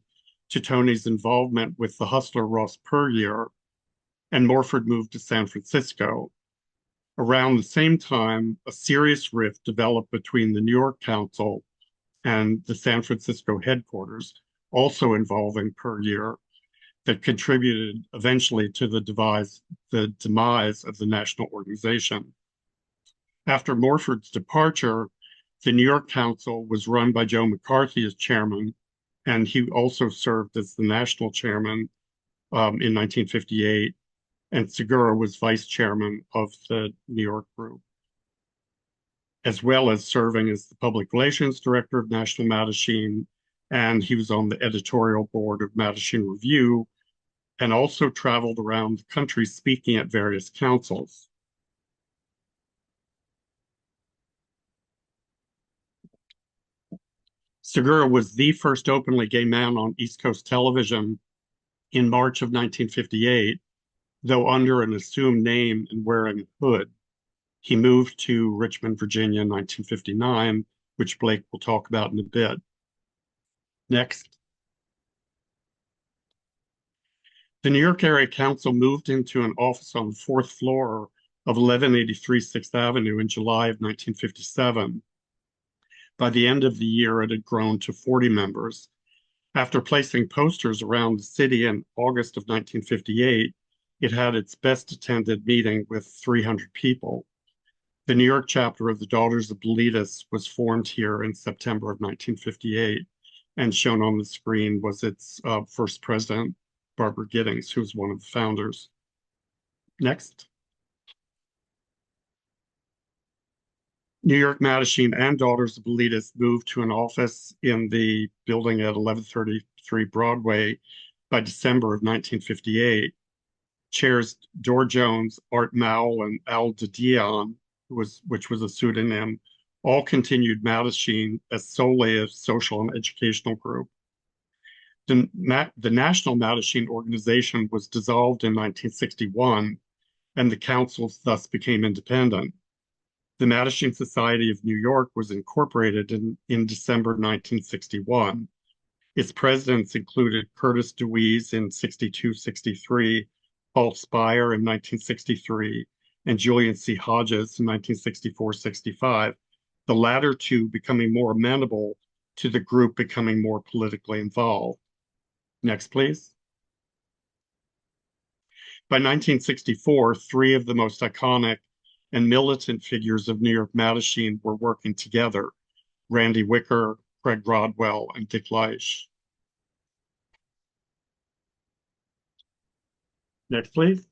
to Tony's involvement with the hustler Ross Puryear, and Morford moved to San Francisco. Around the same time, a serious rift developed between the New York Council and the San Francisco headquarters, also involving Puryear, that contributed eventually to the demise of the national organization. After Morford's departure, the New York Council was run by Joe McCarthy as chairman, and he also served as the national chairman in 1958, and Segura was vice chairman of the New York group, as well as serving as the public relations director of National Mattachine, and he was on the editorial board of Mattachine Review, and also traveled around the country speaking at various councils. Segura was the first openly gay man on East Coast television in March of 1958, though under an assumed name and wearing a hood. He moved to Richmond, Virginia in 1959, which Blake will talk about in a bit. Next. The New York Area Council moved into an office on the fourth floor of 1183 6th Avenue in July of 1957. By the end of the year, it had grown to 40 members. After placing posters around the city in August of 1958, it had its best attended meeting with 300 people. The New York chapter of the Daughters of Bilitis was formed here in September of 1958, and shown on the screen was its first president, Barbara Giddings, who was one of the founders. Next. New York Mattachine and Daughters of Bilitis moved to an office in the building at 1133 Broadway by December of 1958. Chairs Dor Jones, Art Mowell, and Al de Dion, which was a pseudonym, all continued Mattachine as solely a social and educational group. The National Mattachine Organization was dissolved in 1961, and the council thus became independent. The Mattachine Society of New York was incorporated in December 1961. Its presidents included Curtis DeWeese in 62-63, Paul Spire in 1963, and Julian C. Hodges in 1964-65, the latter two becoming more amenable to the group becoming more politically involved. Next, please. By 1964, three of the most iconic and militant figures of New York Mattachine were working together: Randy Wicker, Craig Rodwell, and Dick Leish. Next, please.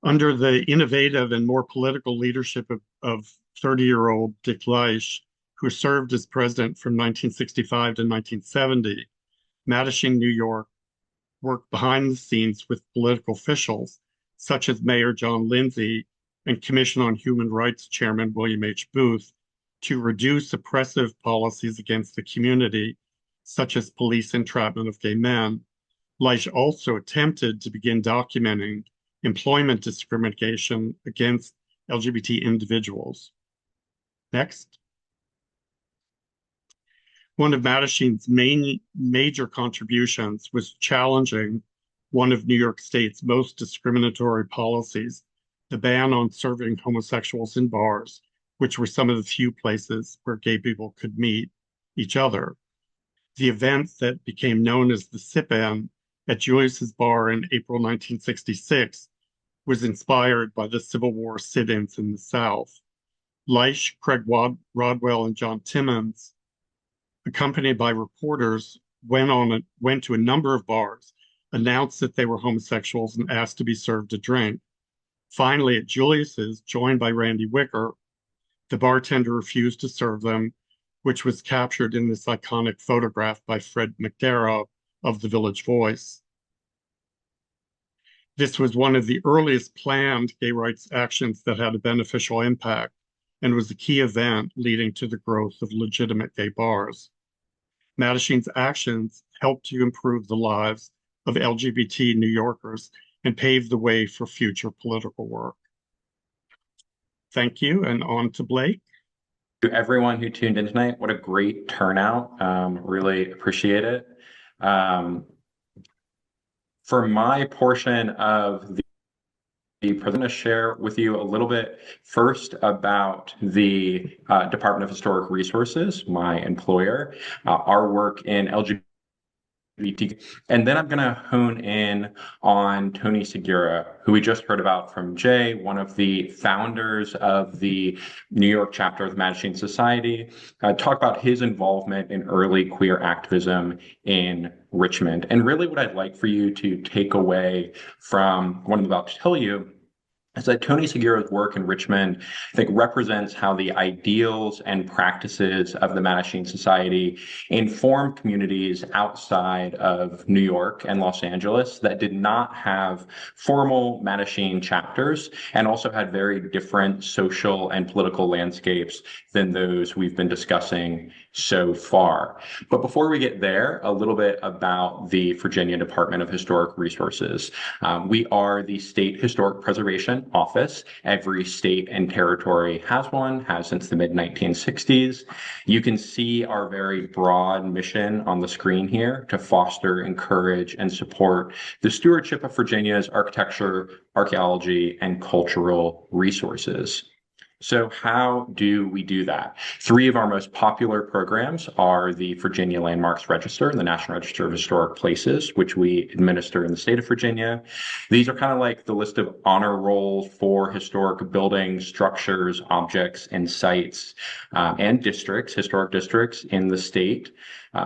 Under the innovative and more political leadership of 30-year-old Dick Leish, who served as president from 1965 to 1970, Mattachine, New York, worked behind the scenes with political officials, such as Mayor John Lindsay and Commission on Human Rights Chairman William H. Booth, to reduce oppressive policies against the community, such as police entrapment of gay men. Leish also attempted to begin documenting employment discrimination against LGBT individuals. Next. One of Mattachine's major contributions was challenging one of New York State's most discriminatory policies, the ban on serving homosexuals in bars, which were some of the few places where gay people could meet each other. The event that became known as the Sip-In at Julius's Bar in April 1966 was inspired by the Civil War sit-ins in the South. Leish, Craig Rodwell, and John Timmons, accompanied by reporters, went to a number of bars, announced that they were homosexuals, and asked to be served a drink. Finally, at Julius's, joined by Randy Wicker, the bartender refused to serve them, which was captured in this iconic photograph by Fred McDarrah of the Village Voice. This was one of the earliest planned gay rights actions that had a beneficial impact and was a key event leading to the growth of legitimate gay bars. Mattachine's actions helped to improve the lives of LGBT New Yorkers and paved the way for future political work. Thank you, and on to Blake. To everyone who tuned in tonight, what a great turnout. Really appreciate it. For my portion of the I'm going to share with you a little bit first about the Department of Historic Resources, my employer, our work in LGBT. And then I'm going to hone in on Tony Segura, who we just heard about from Jay, one of the founders of the New York chapter of the Mattachine Society, talk about his involvement in early queer activism in Richmond. And really what I'd like for you to take away from what I'm about to tell you is that Tony Segura's work in Richmond, I think, represents how the ideals and practices of the Mattachine Society inform communities outside of New York and Los Angeles that did not have formal Mattachine chapters and also had very different social and political landscapes than those we've been discussing so far. But before we get there, a little bit about the Virginia Department of Historic Resources. We are the State Historic Preservation Office. Every state and territory has one, has since the mid-1960s. You can see our very broad mission on the screen here to foster, encourage, and support the stewardship of Virginia's architecture, archaeology, and cultural resources. So how do we do that? Three of our most popular programs are the Virginia Landmarks Register and the National Register of Historic Places, which we administer in the state of Virginia. These are kind of like the list of honor rolls for historic buildings, structures, objects, and sites, and districts, historic districts in the state.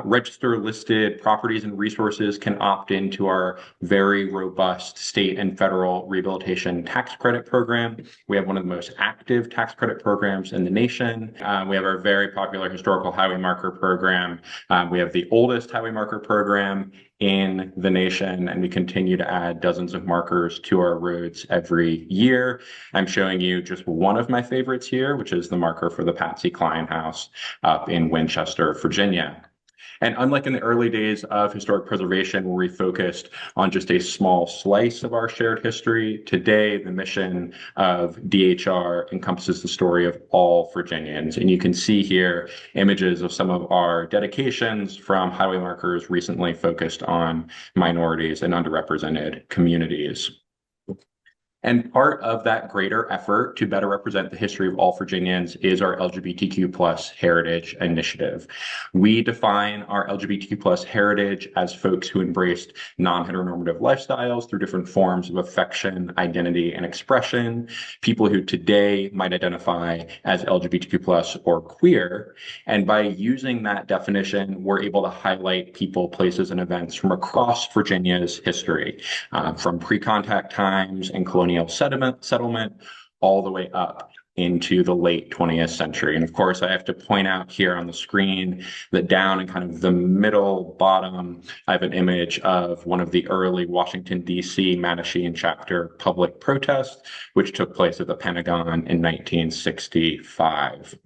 Register listed properties and resources can opt into our very robust state and federal rehabilitation tax credit program. We have one of the most active tax credit programs in the nation. We have our very popular historical highway marker program. We have the oldest highway marker program in the nation, and we continue to add dozens of markers to our roads every year. I'm showing you just one of my favorites here, which is the marker for the Patsy Cline House up in Winchester, Virginia. And unlike in the early days of historic preservation, where we focused on just a small slice of our shared history, today the mission of DHR encompasses the story of all Virginians. And you can see here images of some of our dedications from highway markers recently focused on minorities and underrepresented communities. And part of that greater effort to better represent the history of all Virginians is our LGBTQ+ Heritage Initiative. We define our LGBTQ+ heritage as folks who embraced non-heteronormative lifestyles through different forms of affection, identity, and expression, people who today might identify as LGBTQ+ or queer. And by using that definition, we're able to highlight people, places, and events from across Virginia's history, from pre-contact times and colonial settlement all the way up into the late 20th century. And of course, I have to point out here on the screen that down in kind of the middle bottom, I have an image of one of the early Washington, D.C. Mattachine chapter public protests, which took place at the Pentagon in 1965.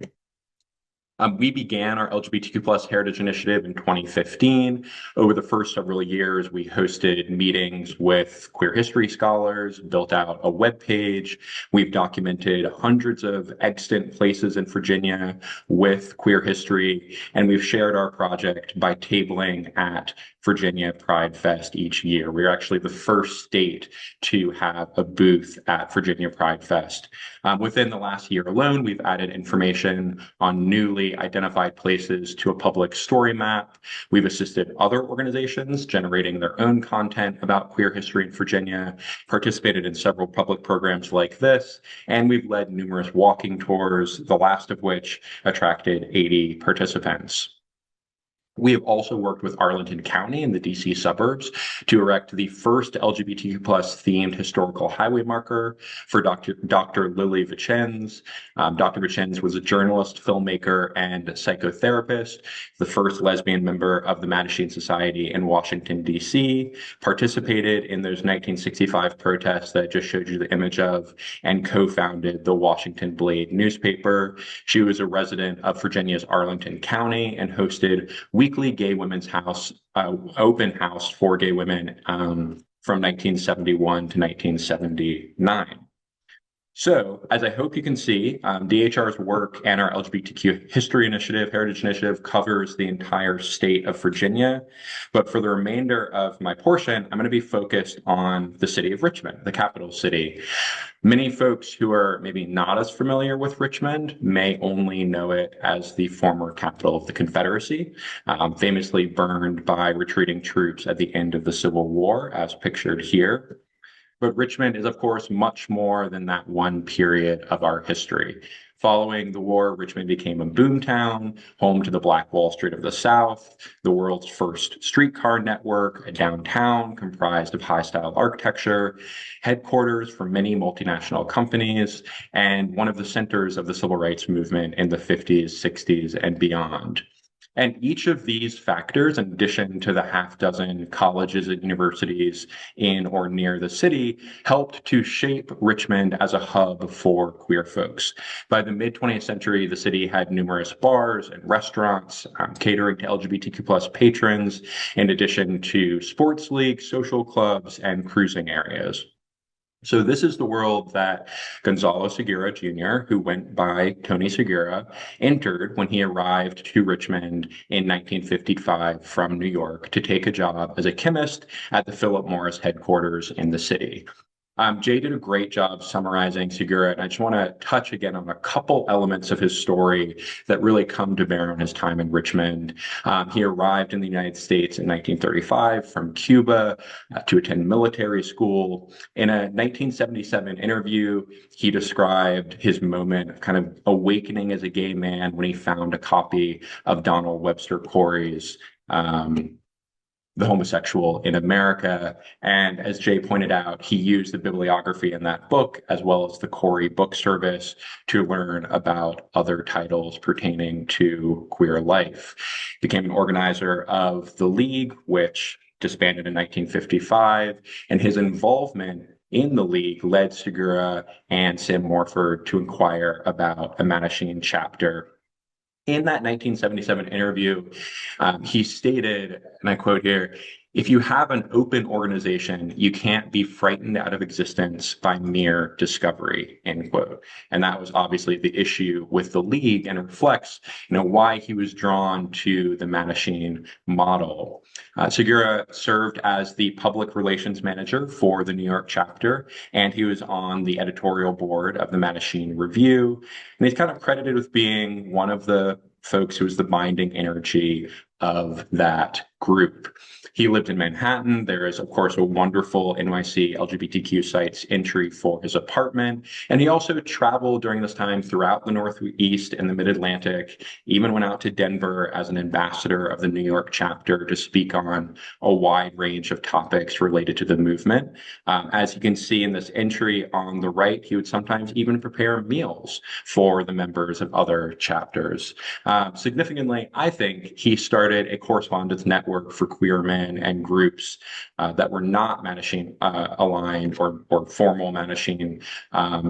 We began our LGBTQ+ Heritage Initiative in 2015. Over the first several years, we hosted meetings with queer history scholars, built out a webpage. We've documented hundreds of extant places in Virginia with queer history, and we've shared our project by tabling at Virginia Pride Fest each year. We're actually the first state to have a booth at Virginia Pride Fest. Within the last year alone, we've added information on newly identified places to a public story map. We've assisted other organizations generating their own content about queer history in Virginia, participated in several public programs like this, and we've led numerous walking tours, the last of which attracted 80 participants. We have also worked with Arlington County in the DC suburbs to erect the first LGBTQ+ themed historical highway marker for Dr. Lily Vicenz. Dr. Vicenz was a journalist, filmmaker, and psychotherapist, the first lesbian member of the Mattachine Society in Washington, DC, participated in those 1965 protests that I just showed you the image of, and co-founded the Washington Blade newspaper. She was a resident of Virginia's Arlington County and hosted weekly gay women's house, open house for gay women from 1971 to 1979. So, as I hope you can see, DHR's work and our LGBTQ History Initiative, Heritage Initiative covers the entire state of Virginia. But for the remainder of my portion, I'm going to be focused on the city of Richmond, the capital city. Many folks who are maybe not as familiar with Richmond may only know it as the former capital of the Confederacy, famously burned by retreating troops at the end of the Civil War, as pictured here. But Richmond is, of course, much more than that one period of our history. Following the war, Richmond became a boomtown, home to the Black Wall Street of the South, the world's first streetcar network, a downtown comprised of high-style architecture, headquarters for many multinational companies, and one of the centers of the civil rights movement in the 50s, 60s, and beyond. And each of these factors, in addition to the half dozen colleges and universities in or near the city, helped to shape Richmond as a hub for queer folks. By the mid-20th century, the city had numerous bars and restaurants catering to LGBTQ+ patrons, in addition to sports leagues, social clubs, and cruising areas. So this is the world that Gonzalo Segura Jr., who went by Tony Segura, entered when he arrived to Richmond in 1955 from New York to take a job as a chemist at the Philip Morris headquarters in the city. Jay did a great job summarizing Segura, and I just want to touch again on a couple elements of his story that really come to bear on his time in Richmond. He arrived in the United States in 1935 from Cuba to attend military school. In a 1977 interview, he described his moment of kind of awakening as a gay man when he found a copy of Donald Webster Corey's The Homosexual in America. And as Jay pointed out, he used the bibliography in that book, as well as the Corey Book Service, to learn about other titles pertaining to queer life. He became an organizer of the League, which disbanded in 1955, and his involvement in the League led Segura and Sam Morford to inquire about a Mattachine chapter. In that 1977 interview, he stated, and I quote here, "If you have an open organization, you can't be frightened out of existence by mere discovery," end quote. And that was obviously the issue with the League, and reflects, why he was drawn to the Mattachine model. Segura served as the public relations manager for the New York chapter, and he was on the editorial board of the Mattachine Review. And he's kind of credited with being one of the folks who was the binding energy of that group. He lived in Manhattan. There is, of course, a wonderful NYC LGBTQ sites entry for his apartment. And he also traveled during this time throughout the Northeast and the Mid-Atlantic, even went out to Denver as an ambassador of the New York chapter to speak on a wide range of topics related to the movement. As you can see in this entry on the right, he would sometimes even prepare meals for the members of other chapters. Significantly, I think he started a correspondence network for queer men and groups that were not Mattachine aligned or formal Mattachine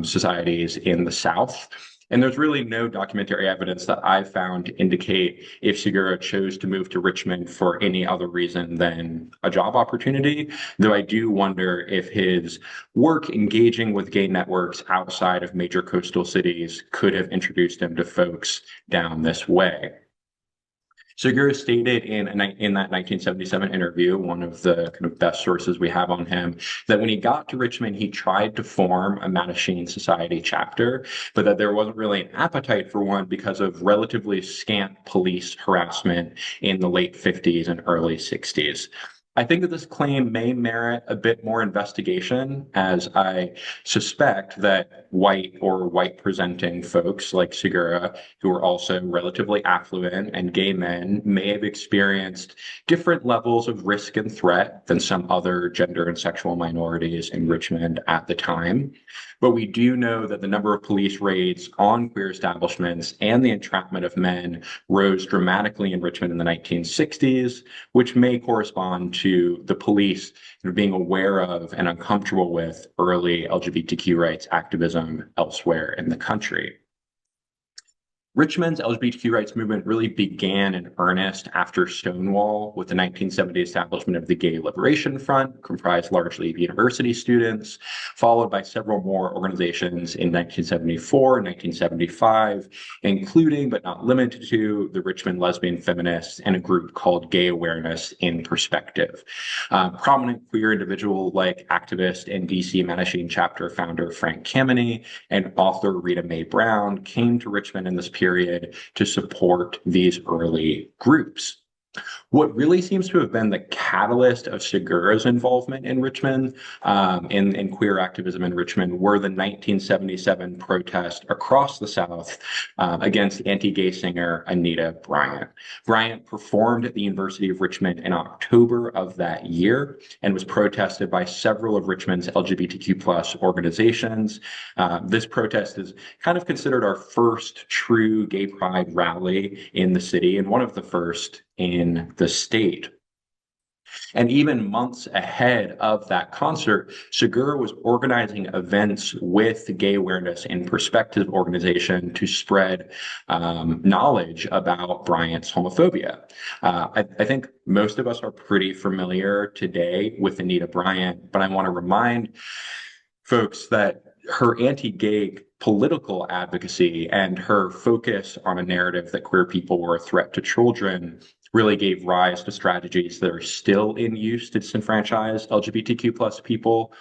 societies in the South. And there's really no documentary evidence that I've found to indicate if Segura chose to move to Richmond for any other reason than a job opportunity, though I do wonder if his work engaging with gay networks outside of major coastal cities could have introduced him to folks down this way. Segura stated in that 1977 interview, one of the kind of best sources we have on him, that when he got to Richmond, he tried to form a Mattachine Society chapter, but that there wasn't really an appetite for one because of relatively scant police harassment in the late 50s and early 60s. I think that this claim may merit a bit more investigation, as I suspect that white or white-presenting folks like Segura, who are also relatively affluent, and gay men may have experienced different levels of risk and threat than some other gender and sexual minorities in Richmond at the time. But we do know that the number of police raids on queer establishments and the entrapment of men rose dramatically in Richmond in the 1960s, which may correspond to the police being aware of and uncomfortable with early LGBTQ rights activism elsewhere in the country. Richmond's LGBTQ rights movement really began in earnest after Stonewall, with the 1970 establishment of the Gay Liberation Front, comprised largely of university students, followed by several more organizations in 1974 and 1975, including but not limited to the Richmond Lesbian Feminists and a group called Gay Awareness in Perspective. Prominent queer individual like activist and DC Mattachine chapter founder Frank Kameny and author Rita Mae Brown came to Richmond in this period to support these early groups. What really seems to have been the catalyst of Segura's involvement in Richmond, in queer activism in Richmond, were the 1977 protest across the South against anti-gay singer Anita Bryant. Bryant performed at the University of Richmond in October of that year and was protested by several of Richmond's LGBTQ+ organizations. This protest is kind of considered our first true gay pride rally in the city, and one of the first in the state. And even months ahead of that concert, Segura was organizing events with the Gay Awareness in Perspective organization to spread knowledge about Bryant's homophobia. I think most of us are pretty familiar today with Anita Bryant, but I want to remind folks that her anti-gay political advocacy and her focus on a narrative that queer people were a threat to children really gave rise to strategies that are still in use to disenfranchise LGBTQ+ people.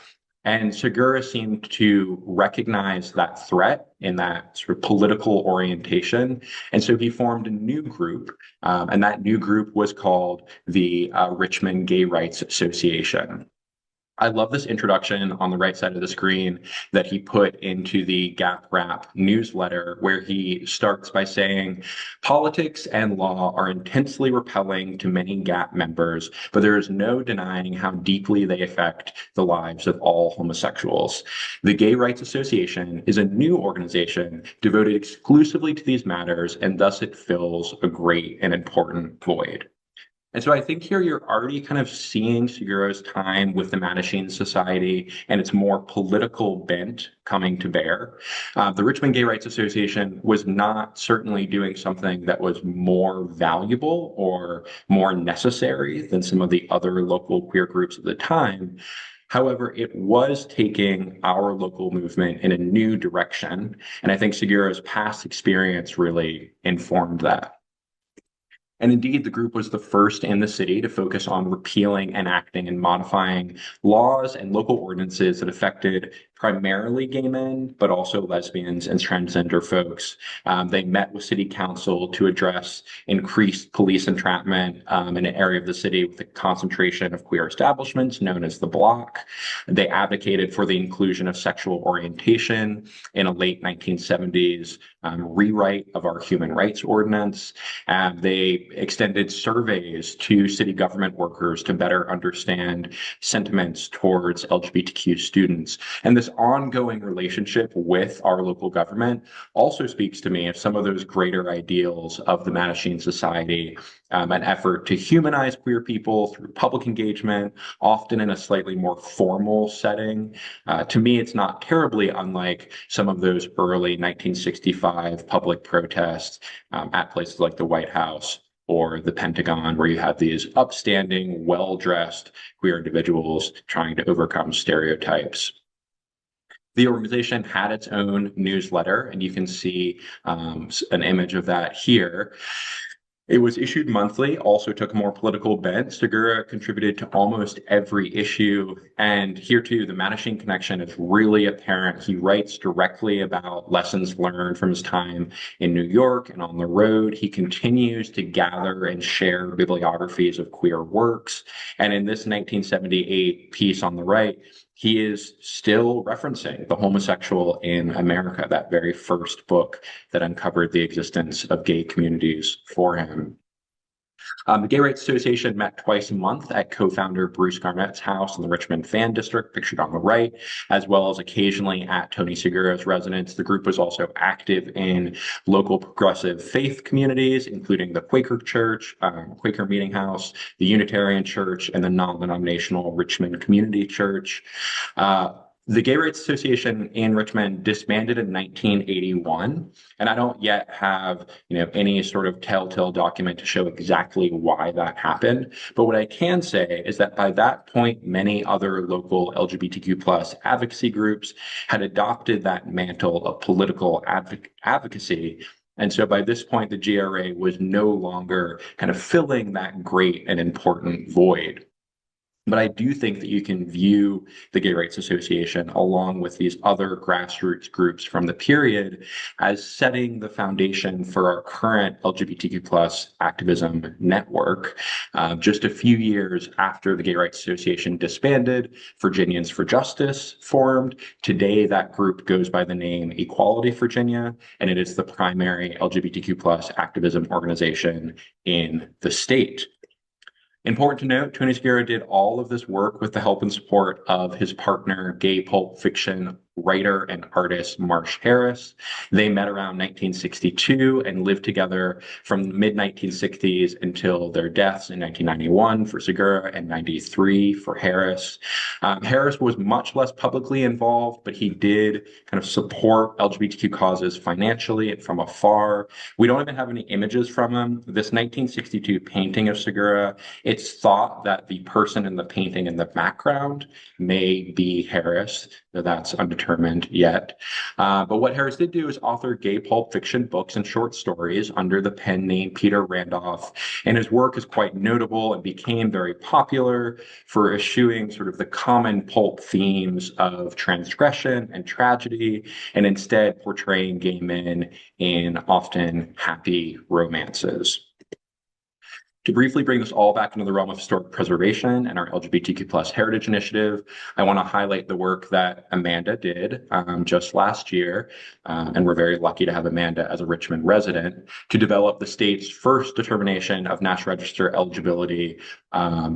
And Segura seemed to recognize that threat in that sort of political orientation. And so he formed a new group, and that new group was called the Richmond Gay Rights Association. I love this introduction on the right side of the screen that he put into the Gap Rap newsletter, where he starts by saying, "Politics and law are intensely repelling to many Gap members, but there is no denying how deeply they affect the lives of all homosexuals. The Gay Rights Association is a new organization devoted exclusively to these matters, and thus it fills a great and important void." And so I think here you're already kind of seeing Segura's time with the Mattachine Society and its more political bent coming to bear. The Richmond Gay Rights Association was not certainly doing something that was more valuable or more necessary than some of the other local queer groups at the time. However, it was taking our local movement in a new direction. And I think Segura's past experience really informed that. And indeed, the group was the first in the city to focus on repealing, enacting, and modifying laws and local ordinances that affected primarily gay men, but also lesbians and transgender folks. They met with city council to address increased police entrapment in an area of the city with a concentration of queer establishments known as the Block. They advocated for the inclusion of sexual orientation in a late 1970s rewrite of our human rights ordinance. They extended surveys to city government workers to better understand sentiments towards LGBTQ students. And this ongoing relationship with our local government also speaks to me of some of those greater ideals of the Mattachine Society an effort to humanize queer people through public engagement, often in a slightly more formal setting. To me, it's not terribly unlike some of those early 1965 public protests at places like the White House or the Pentagon, where you have these upstanding, well-dressed queer individuals trying to overcome stereotypes. The organization had its own newsletter, and you can see an image of that here. It was issued monthly, also took a more political bent. Segura contributed to almost every issue. And here too, the Mattachine connection is really apparent. He writes directly about lessons learned from his time in New York and on the road. He continues to gather and share bibliographies of queer works. And in this 1978 piece on the right, he is still referencing The Homosexual in America, that very first book that uncovered the existence of gay communities for him. The Gay Rights Association met twice a month at co-founder Bruce Garnett's house in the Richmond Fan District, pictured on the right, as well as occasionally at Tony Segura's residence. The group was also active in local progressive faith communities, including the Quaker Church, Quaker Meeting House, the Unitarian Church, and the non-denominational Richmond Community Church. The Gay Rights Association in Richmond disbanded in 1981, and I don't yet have, any sort of telltale document to show exactly why that happened. But what I can say is that by that point, many other local LGBTQ plus advocacy groups had adopted that mantle of political advocacy. And so by this point, the GRA was no longer kind of filling that great and important void. But I do think that you can view the Gay Rights Association along with these other grassroots groups from the period as setting the foundation for our current LGBTQ plus activism network. Just a few years after the Gay Rights Association disbanded, Virginians for Justice formed. Today, that group goes by the name Equality Virginia, and it is the primary LGBTQ plus activism organization in the state. Important to note, Tony Segura did all of this work with the help and support of his partner, gay pulp fiction writer and artist Marsh Harris. They met around 1962 and lived together from the mid-1960s until their deaths in 1991 for Segura and 93 for Harris. Harris was much less publicly involved, but he did kind of support LGBTQ causes financially and from afar. We don't even have any images from him. This 1962 painting of Segura, it's thought that the person in the painting in the background may be Harris, though that's undetermined yet. But what Harris did do is author gay pulp fiction books and short stories under the pen name Peter Randolph, and his work is quite notable and became very popular for eschewing sort of the common pulp themes of transgression and tragedy, and instead portraying gay men in often happy romances. To briefly bring this all back into the realm of historic preservation and our LGBTQ plus heritage initiative, I want to highlight the work that Amanda did just last year, and we're very lucky to have Amanda as a Richmond resident, to develop the state's first determination of National Register eligibility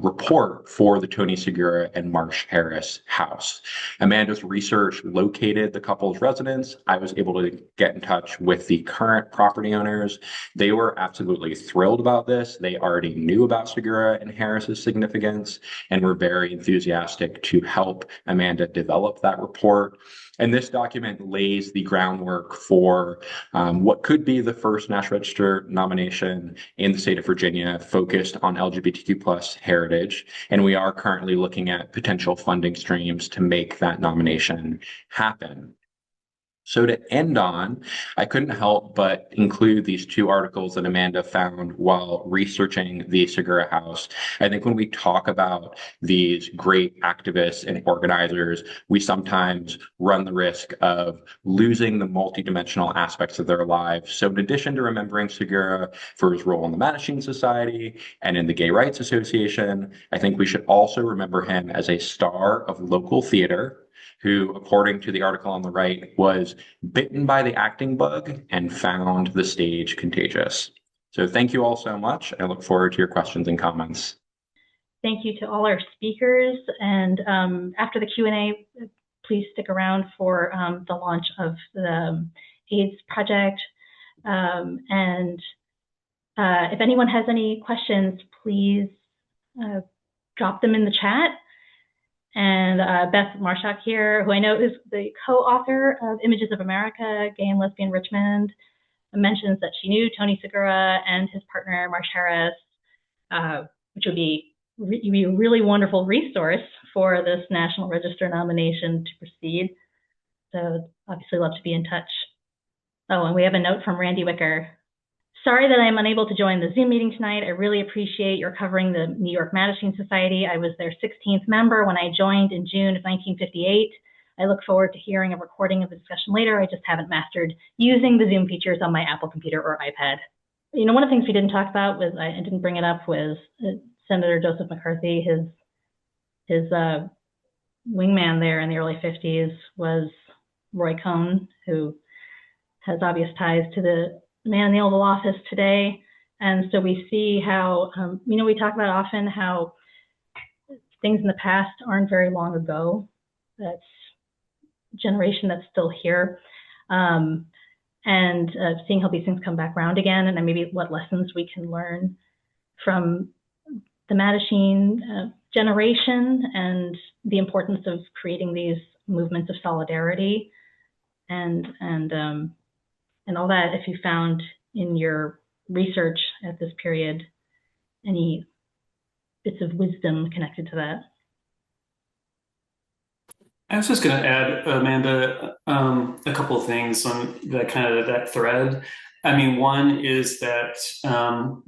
report for the Tony Segura and Marsh Harris house. Amanda's research located the couple's residence. I was able to get in touch with the current property owners. They were absolutely thrilled about this. They already knew about Segura and Harris's significance and were very enthusiastic to help Amanda develop that report. And this document lays the groundwork for what could be the first National Register nomination in the state of Virginia focused on LGBTQ plus heritage. And we are currently looking at potential funding streams to make that nomination happen. So to end on, I couldn't help but include these two articles that Amanda found while researching the Segura House. I think when we talk about these great activists and organizers, we sometimes run the risk of losing the multidimensional aspects of their lives. So in addition to remembering Segura for his role in the Mattachine Society and in the Gay Rights Association, I think we should also remember him as a star of local theater, who, according to the article on the right, was bitten by the acting bug and found the stage contagious. So thank you all so much. I look forward to your questions and comments. Thank you to all our speakers. And after the Q&A, please stick around for the launch of the AIDS project. And If anyone has any questions, please drop them in the chat. And Beth Marshak here, who I know is the co-author of Images of America, Gay and Lesbian Richmond, mentions that she knew Tony Segura and his partner, Marsh Harris, which would be a really wonderful resource for this National Register nomination to proceed. So obviously love to be in touch. Oh, and we have a note from Randy Wicker. Sorry that I'm unable to join the Zoom meeting tonight. I really appreciate your covering the New York Mattachine Society. I was their 16th member when I joined in June of 1958. I look forward to hearing a recording of the discussion later. I just haven't mastered using the Zoom features on my Apple computer or iPad. You know, one of the things we didn't talk about was, I didn't bring it up, was Senator Joseph McCarthy. His wingman there in the early 50s was Roy Cohn, who has obvious ties to the man in the Oval Office today. And so we see how, you know, we talk about often how things in the past aren't very long ago. That's a generation that's still here. And seeing how these things come back around again, and then maybe what lessons we can learn from the Mattachine generation and the importance of creating these movements of solidarity and all that. If you found in your research at this period any bits of wisdom connected to that. I was just going to add, Amanda, a couple of things on that kind of that thread. I mean, one is that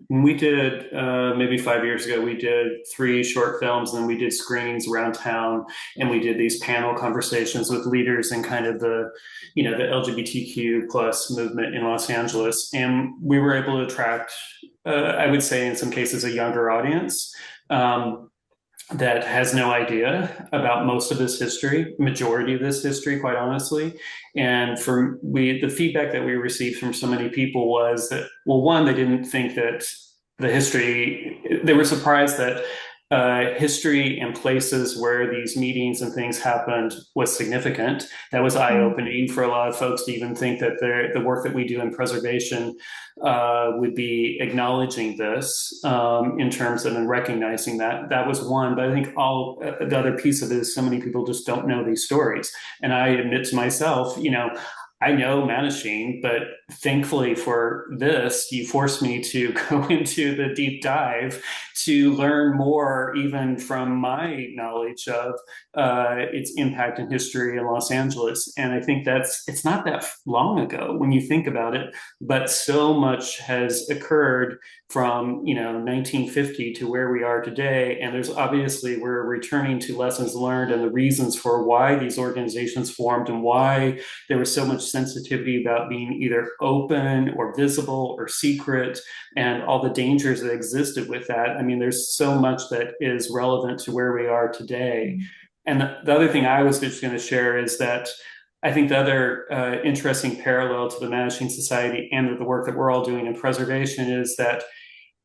we did, maybe 5 years ago, we did 3 short films, and then we did screenings around town, and we did these panel conversations with leaders in kind of the, you know, the LGBTQ plus movement in Los Angeles. And we were able to attract, I would say in some cases, a younger audience. That has no idea about most of this history, majority of this history, quite honestly. And the feedback that we received from so many people was that, well, one, they didn't think that the history, they were surprised that history and places where these meetings and things happened was significant. That was eye-opening for a lot of folks to even think that the work that we do in preservation would be acknowledging this in terms of and recognizing that. That was one, but I think all the other piece of it is so many people just don't know these stories. And I admit to myself, you know, I know Mattachine, but thankfully for this, you forced me to go into the deep dive to learn more, even from my knowledge of its impact in history in Los Angeles. And I think it's not that long ago when you think about it, but so much has occurred from, you know, 1950 to where we are today. And there's obviously, we're returning to lessons learned and the reasons for why these organizations formed and why there was so much sensitivity about being either open or visible or secret, and all the dangers that existed with that. I mean, there's so much that is relevant to where we are today. And the other thing I was just going to share is that I think the other interesting parallel to the Mattachine Society and the work that we're all doing in preservation is that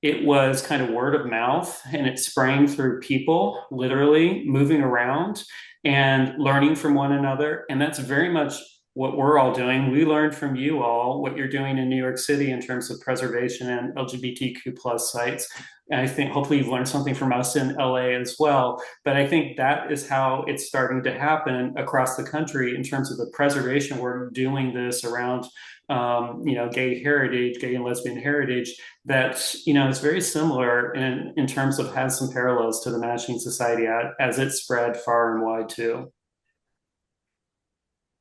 it was kind of word of mouth, and it sprang through people literally moving around and learning from one another. And that's very much what we're all doing. We learned from you all what you're doing in New York City in terms of preservation and LGBTQ plus sites. And I think hopefully you've learned something from us in LA as well. But I think that is how it's starting to happen across the country in terms of the preservation. We're doing this around you know, gay heritage, gay and lesbian heritage, that, you know, is very similar in terms of has some parallels to the Mattachine Society as it spread far and wide too.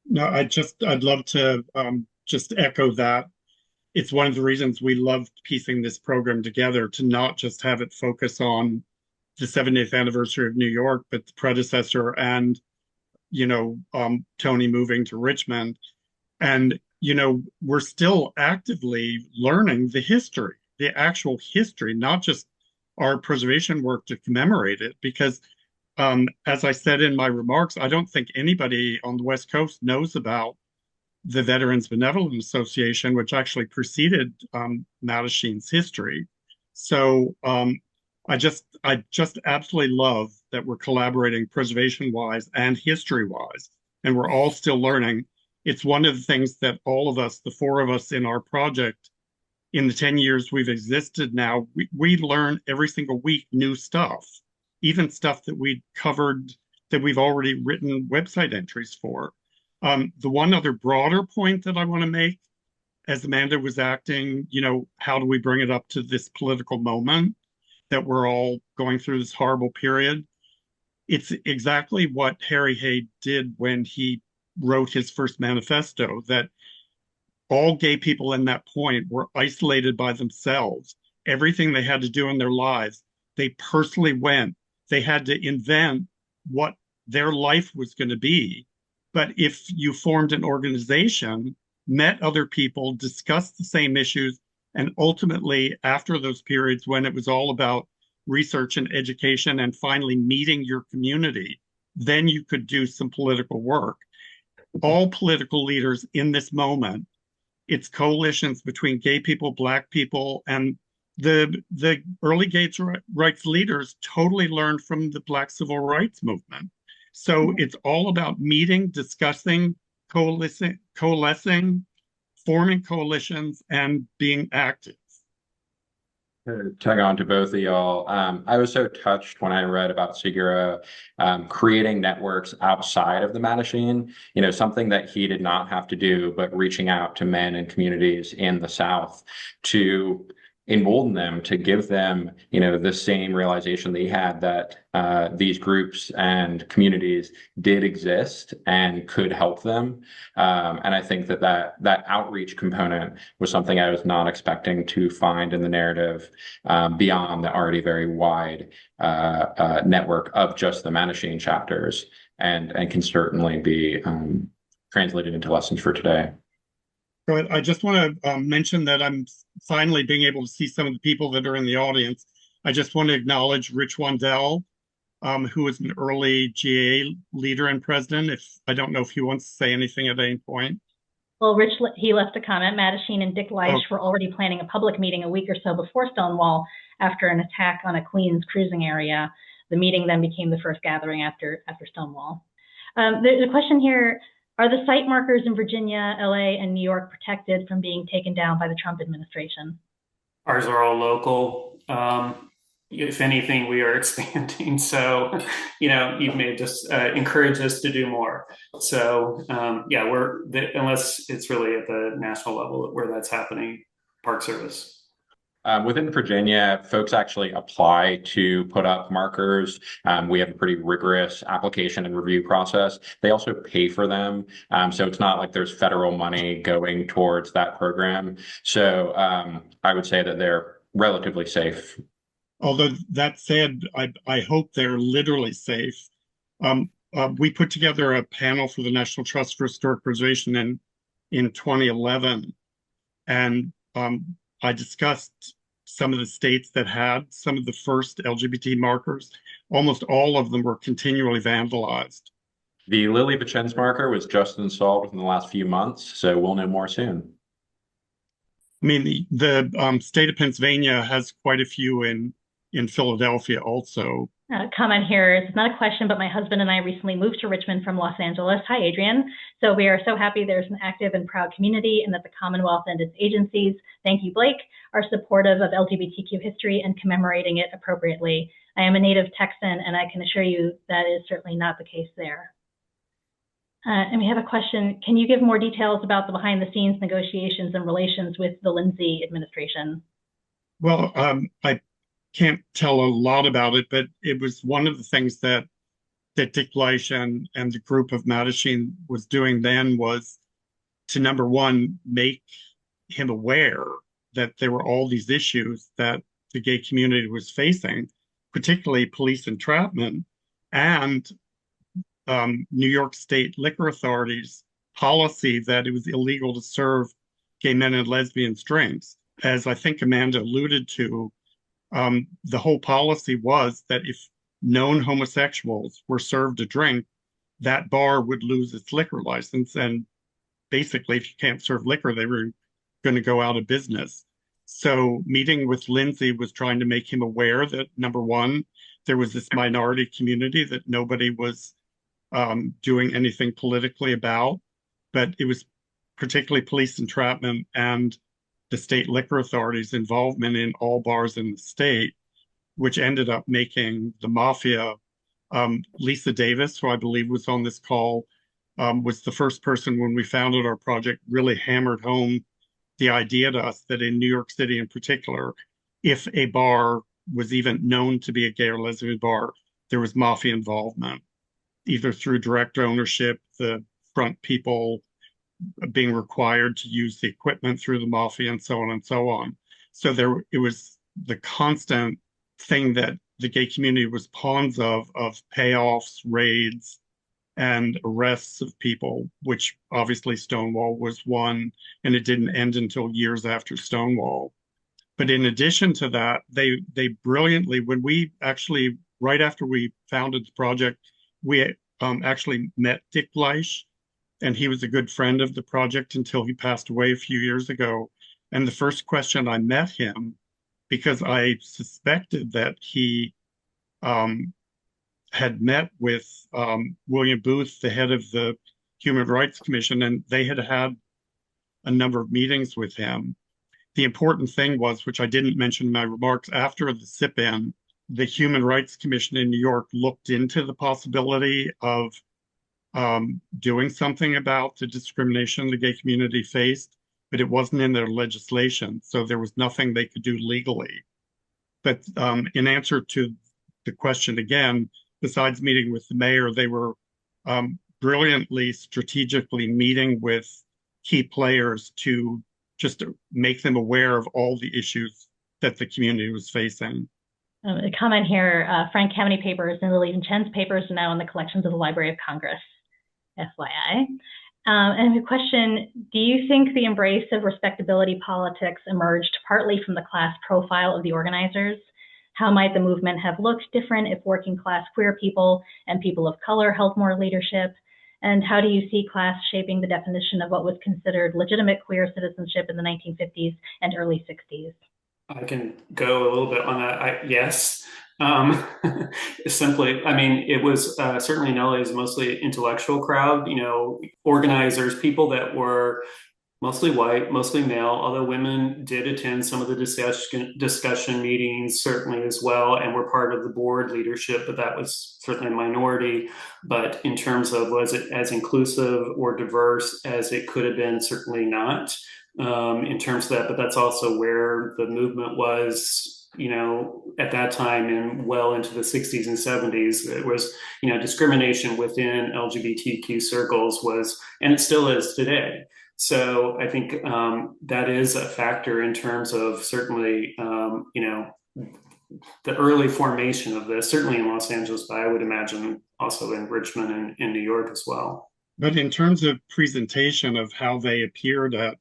No, I'd love to just echo that. It's one of the reasons we loved piecing this program together, to not just have it focus on the 70th anniversary of New York, but the predecessor and, you know, Tony moving to Richmond. And, you know, we're still actively learning the history, the actual history, not just our preservation work to commemorate it, because as I said in my remarks, I don't think anybody on the West Coast knows about the Veterans Benevolent Association, which actually preceded Mattachine's history. So I just absolutely love that we're collaborating preservation-wise and history-wise, and we're all still learning. It's one of the things that all of us, the 4 of us in our project, in the 10 years we've existed now, we learn every single week new stuff, even stuff that we'd covered that we've already written website entries for. The one other broader point that I want to make, as Amanda was acting, how do we bring it up to this political moment that we're all going through this horrible period? It's exactly what Harry Hay did when he wrote his first manifesto, that all gay people in that point were isolated by themselves. Everything they had to do in their lives, they personally went. They had to invent what their life was going to be. But if you formed an organization, met other people, discussed the same issues, and ultimately, after those periods when it was all about research and education and finally meeting your community, then you could do some political work. All political leaders in this moment, it's coalitions between gay people, Black people, and the early gay rights leaders totally learned from the Black civil rights movement. So it's all about meeting, discussing, coalescing, forming coalitions, and being active. To tag on to both of y'all, I was so touched when I read about Segura creating networks outside of the Mattachine, something that he did not have to do, but reaching out to men and communities in the South to embolden them, to give them, the same realization that he had, that these groups and communities did exist and could help them. And I think that outreach component was something I was not expecting to find in the narrative beyond the already very wide network of just the Mattachine chapters, and can certainly be translated into lessons for today. I just want to mention that I'm finally being able to see some of the people that are in the audience. I just want to acknowledge Rich Wandell, who was an early GA leader and president. I don't know if he wants to say anything at any point. Well, Rich, he left a comment. Mattachine and Dick Leish were already planning a public meeting a week or so before Stonewall after an attack on a Queens cruising area. The meeting then became the first gathering after Stonewall. There's a question here. Are the site markers in Virginia, LA, and New York protected from being taken down by the Trump administration? Ours are all local. If anything, we are expanding. So, you've made us encourage us to do more. So, unless it's really at the national level where that's happening, Park Service. Within Virginia, folks actually apply to put up markers. We have a pretty rigorous application and review process. They also pay for them. So it's not like there's federal money going towards that program. So I would say that they're relatively safe. Although that said, I hope they're literally safe. We put together a panel for the National Trust for Historic Preservation in 2011. And I discussed some of the states that had some of the first LGBT markers. Almost all of them were continually vandalized. The Lily Bachen's marker was just installed within the last few months, so we'll know more soon. I mean, the state of Pennsylvania has quite a few in Philadelphia also. Comment here. It's not a question, but my husband and I recently moved to Richmond from Los Angeles. Hi, Adrian. So we are so happy there's an active and proud community and that the Commonwealth and its agencies, thank you, Blake, are supportive of LGBTQ history and commemorating it appropriately. I am a native Texan, and I can assure you that is certainly not the case there. And we have a question. Can you give more details about the behind-the-scenes negotiations and relations with the Lindsay administration? Well, I can't tell a lot about it, but it was one of the things that Dick Leish and the group of Mattachine was doing then was to, number one, make him aware that there were all these issues that the gay community was facing, particularly police entrapment and New York State liquor authorities' policy that it was illegal to serve gay men and lesbians drinks. As I think Amanda alluded to, the whole policy was that if known homosexuals were served a drink, that bar would lose its liquor license. And basically, if you can't serve liquor, they were going to go out of business. So meeting with Lindsay was trying to make him aware that, number one, there was this minority community that nobody was doing anything politically about, but it was particularly police entrapment and the state liquor authority's involvement in all bars in the state, which ended up making the mafia. Lisa Davis, who I believe was on this call, was the first person when we founded our project, really hammered home the idea to us that in New York City in particular, if a bar was even known to be a gay or lesbian bar, there was mafia involvement, either through direct ownership, the front people being required to use the equipment through the mafia, and so on and so on. So it was the constant thing that the gay community was pawns of payoffs, raids, and arrests of people, which obviously Stonewall was one, and it didn't end until years after Stonewall. But in addition to that, they brilliantly, when we actually, right after we founded the project, we actually met Dick Bleish, and he was a good friend of the project until he passed away a few years ago. And the first question I met him, because I suspected that he had met with William Booth, the head of the Human Rights Commission, and they had had a number of meetings with him. The important thing was, which I didn't mention in my remarks, after the SIP-in, the Human Rights Commission in New York looked into the possibility of doing something about the discrimination the gay community faced, but it wasn't in their legislation, so there was nothing they could do legally. But in answer to the question again, besides meeting with the mayor, they were brilliantly, strategically meeting with key players to just make them aware of all the issues that the community was facing. A comment here, Frank Kameny papers and Lily Chen's papers are now in the collections of the Library of Congress, FYI. And a question, do you think the embrace of respectability politics emerged partly from the class profile of the organizers? How might the movement have looked different if working class queer people and people of color held more leadership? And how do you see class shaping the definition of what was considered legitimate queer citizenship in the 1950s and early 60s? I can go a little bit on that. Yes. Simply, I mean, it was certainly in LA, it was mostly intellectual crowd, organizers, people that were mostly white, mostly male, although women did attend some of the discussion meetings, certainly as well, and were part of the board leadership, but that was certainly a minority. But in terms of was it as inclusive or diverse as it could have been, certainly not in terms of that. But that's also where the movement was, at that time and well into the 60s and 70s. It was, discrimination within LGBTQ circles was, and it still is today. So I think that is a factor in terms of certainly, the early formation of this, certainly in Los Angeles, but I would imagine also in Richmond and in New York as well. But in terms of presentation of how they appeared at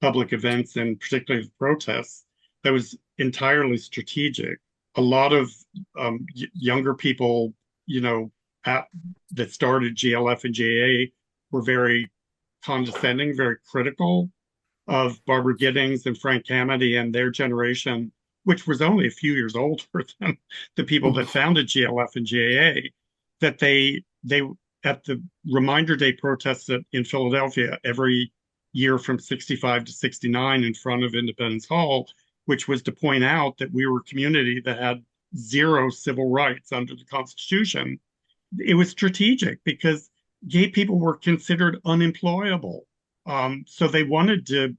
public events and particularly the protests, that was entirely strategic. A lot of younger people, that started GLF and GAA were very condescending, very critical of Barbara Giddings and Frank Kameny and their generation, which was only a few years older than the people that founded GLF and GAA, that they at the Reminder Day protests in Philadelphia every year from 65 to 69 in front of Independence Hall, which was to point out that we were a community that had zero civil rights under the Constitution. It was strategic because gay people were considered unemployable. So they wanted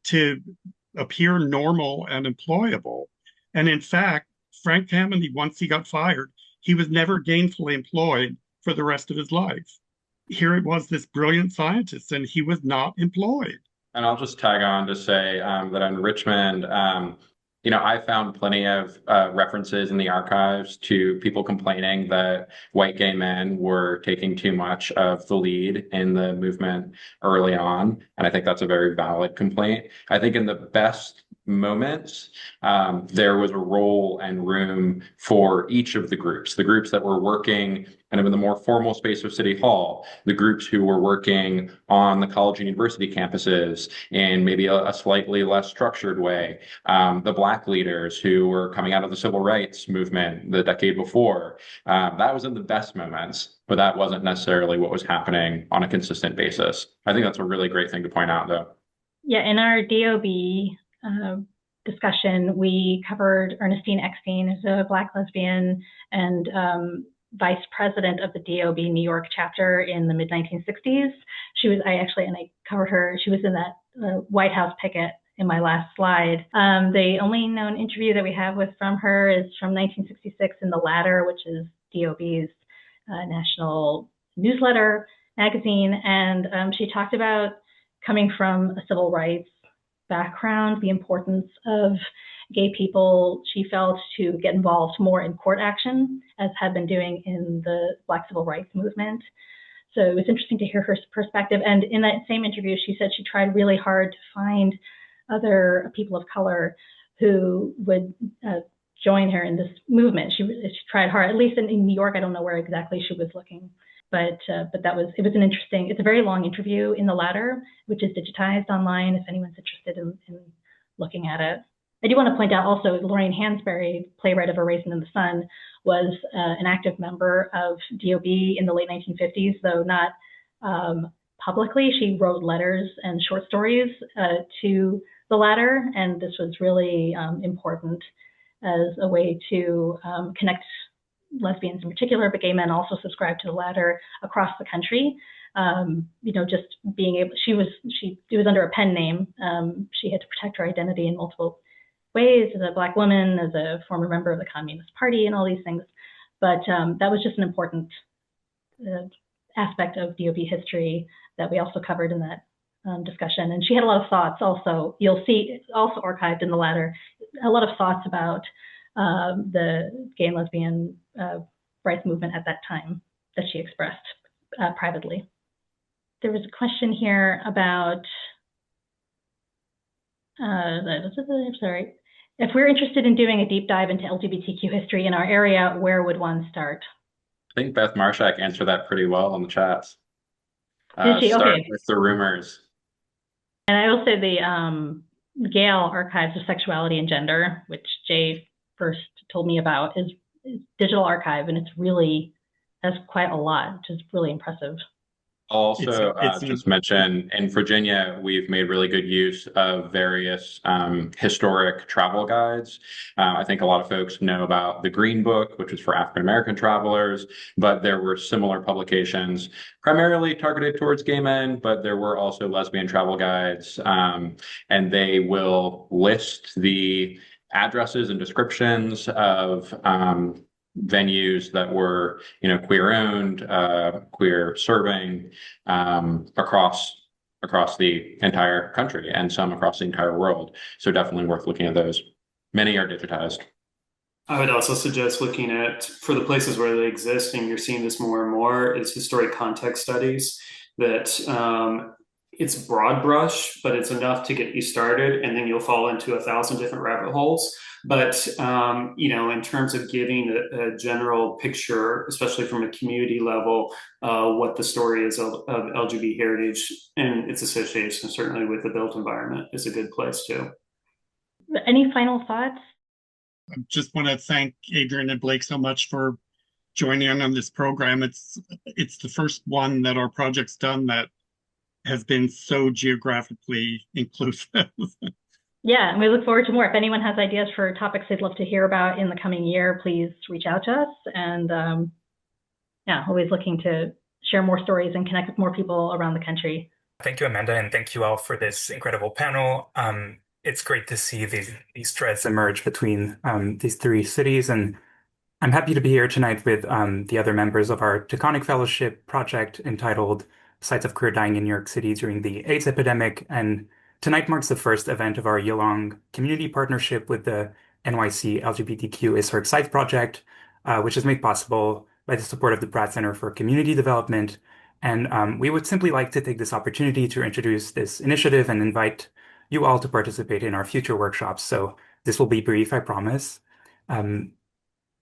to appear normal and employable. And in fact, Frank Kameny, once he got fired, he was never gainfully employed for the rest of his life. Here it was, this brilliant scientist, and he was not employed. And I'll just tag on to say that in Richmond, I found plenty of references in the archives to people complaining that white gay men were taking too much of the lead in the movement early on. And I think that's a very valid complaint. I think in the best moments, there was a role and room for each of the groups that were working kind of in the more formal space of City Hall, the groups who were working on the college and university campuses in maybe a slightly less structured way, the Black leaders who were coming out of the civil rights movement the decade before. That was in the best moments, but that wasn't necessarily what was happening on a consistent basis. I think that's a really great thing to point out, though. Yeah, in our DOB, discussion, we covered Ernestine Eckstein, who's a Black lesbian and vice president of the DOB New York chapter in the mid-1960s. I covered her. She was in that White House picket in my last slide. The only known interview that we have from her is from 1966 in The Ladder, which is DOB's national newsletter magazine. And she talked about coming from a civil rights background, the importance of gay people, she felt, to get involved more in court action, as had been doing in the Black civil rights movement. So it was interesting to hear her perspective. And in that same interview, she said she tried really hard to find other people of color who would join her in this movement. She tried hard, at least in New York. I don't know where exactly she was looking. But it's a very long interview in The Ladder, which is digitized online if anyone's interested in looking at it. I do want to point out also, Lorraine Hansberry, playwright of A Raisin in the Sun, was an active member of DOB in the late 1950s, though not publicly. She wrote letters and short stories to The Ladder, and this was really important as a way to connect lesbians in particular, but gay men also subscribe to The Ladder across the country. Just being able, it was under a pen name. She had to protect her identity in multiple ways, as a Black woman, as a former member of the Communist Party, and all these things. But that was just an important aspect of DOB history that we also covered in that discussion. And she had a lot of thoughts also. You'll see also archived in The Ladder, a lot of thoughts about the gay and lesbian rights movement at that time that she expressed privately. There was a question here about, if we're interested in doing a deep dive into LGBTQ history in our area, where would one start? I think Beth Marshak answered that pretty well in the chats. Did she? Start Okay. with the rumors. And I will say the Gale Archives of Sexuality and Gender, which Jay first told me about, is digital archive, and that's quite a lot, which is really impressive. Also, just mention, in Virginia, we've made really good use of various historic travel guides. I think a lot of folks know about the Green Book, which is for African-American travelers, but there were similar publications primarily targeted towards gay men, but there were also lesbian travel guides, and they will list the addresses and descriptions of venues that were, queer owned, queer serving, across the entire country, and some across the entire world. So definitely worth looking at those. Many are digitized. I would also suggest looking at, for the places where they exist, and you're seeing this more and more, is historic context studies. That it's broad brush, but it's enough to get you started, and then you'll fall into 1,000 different rabbit holes. But, in terms of giving a general picture, especially from a community level, what the story is of LGBT heritage and its association, certainly with the built environment, is a good place too. Any final thoughts? I just want to thank Adrian and Blake so much for joining in on this program. It's the first one that our project's done that has been so geographically inclusive. Yeah, and we look forward to more. If anyone has ideas for topics they'd love to hear about in the coming year, please reach out to us. And always looking to share more stories and connect with more people around the country. Thank you, Amanda, and thank you all for this incredible panel. It's great to see these threads emerge between these three cities. And I'm happy to be here tonight with the other members of our Taconic Fellowship project entitled Sites of Queer Dying in New York City During the AIDS Epidemic. And tonight marks the first event of our year-long community partnership with the NYC LGBTQ Historic Sites Project, which is made possible by the support of the Pratt Center for Community Development. And we would simply like to take this opportunity to introduce this initiative and invite you all to participate in our future workshops. So this will be brief, I promise.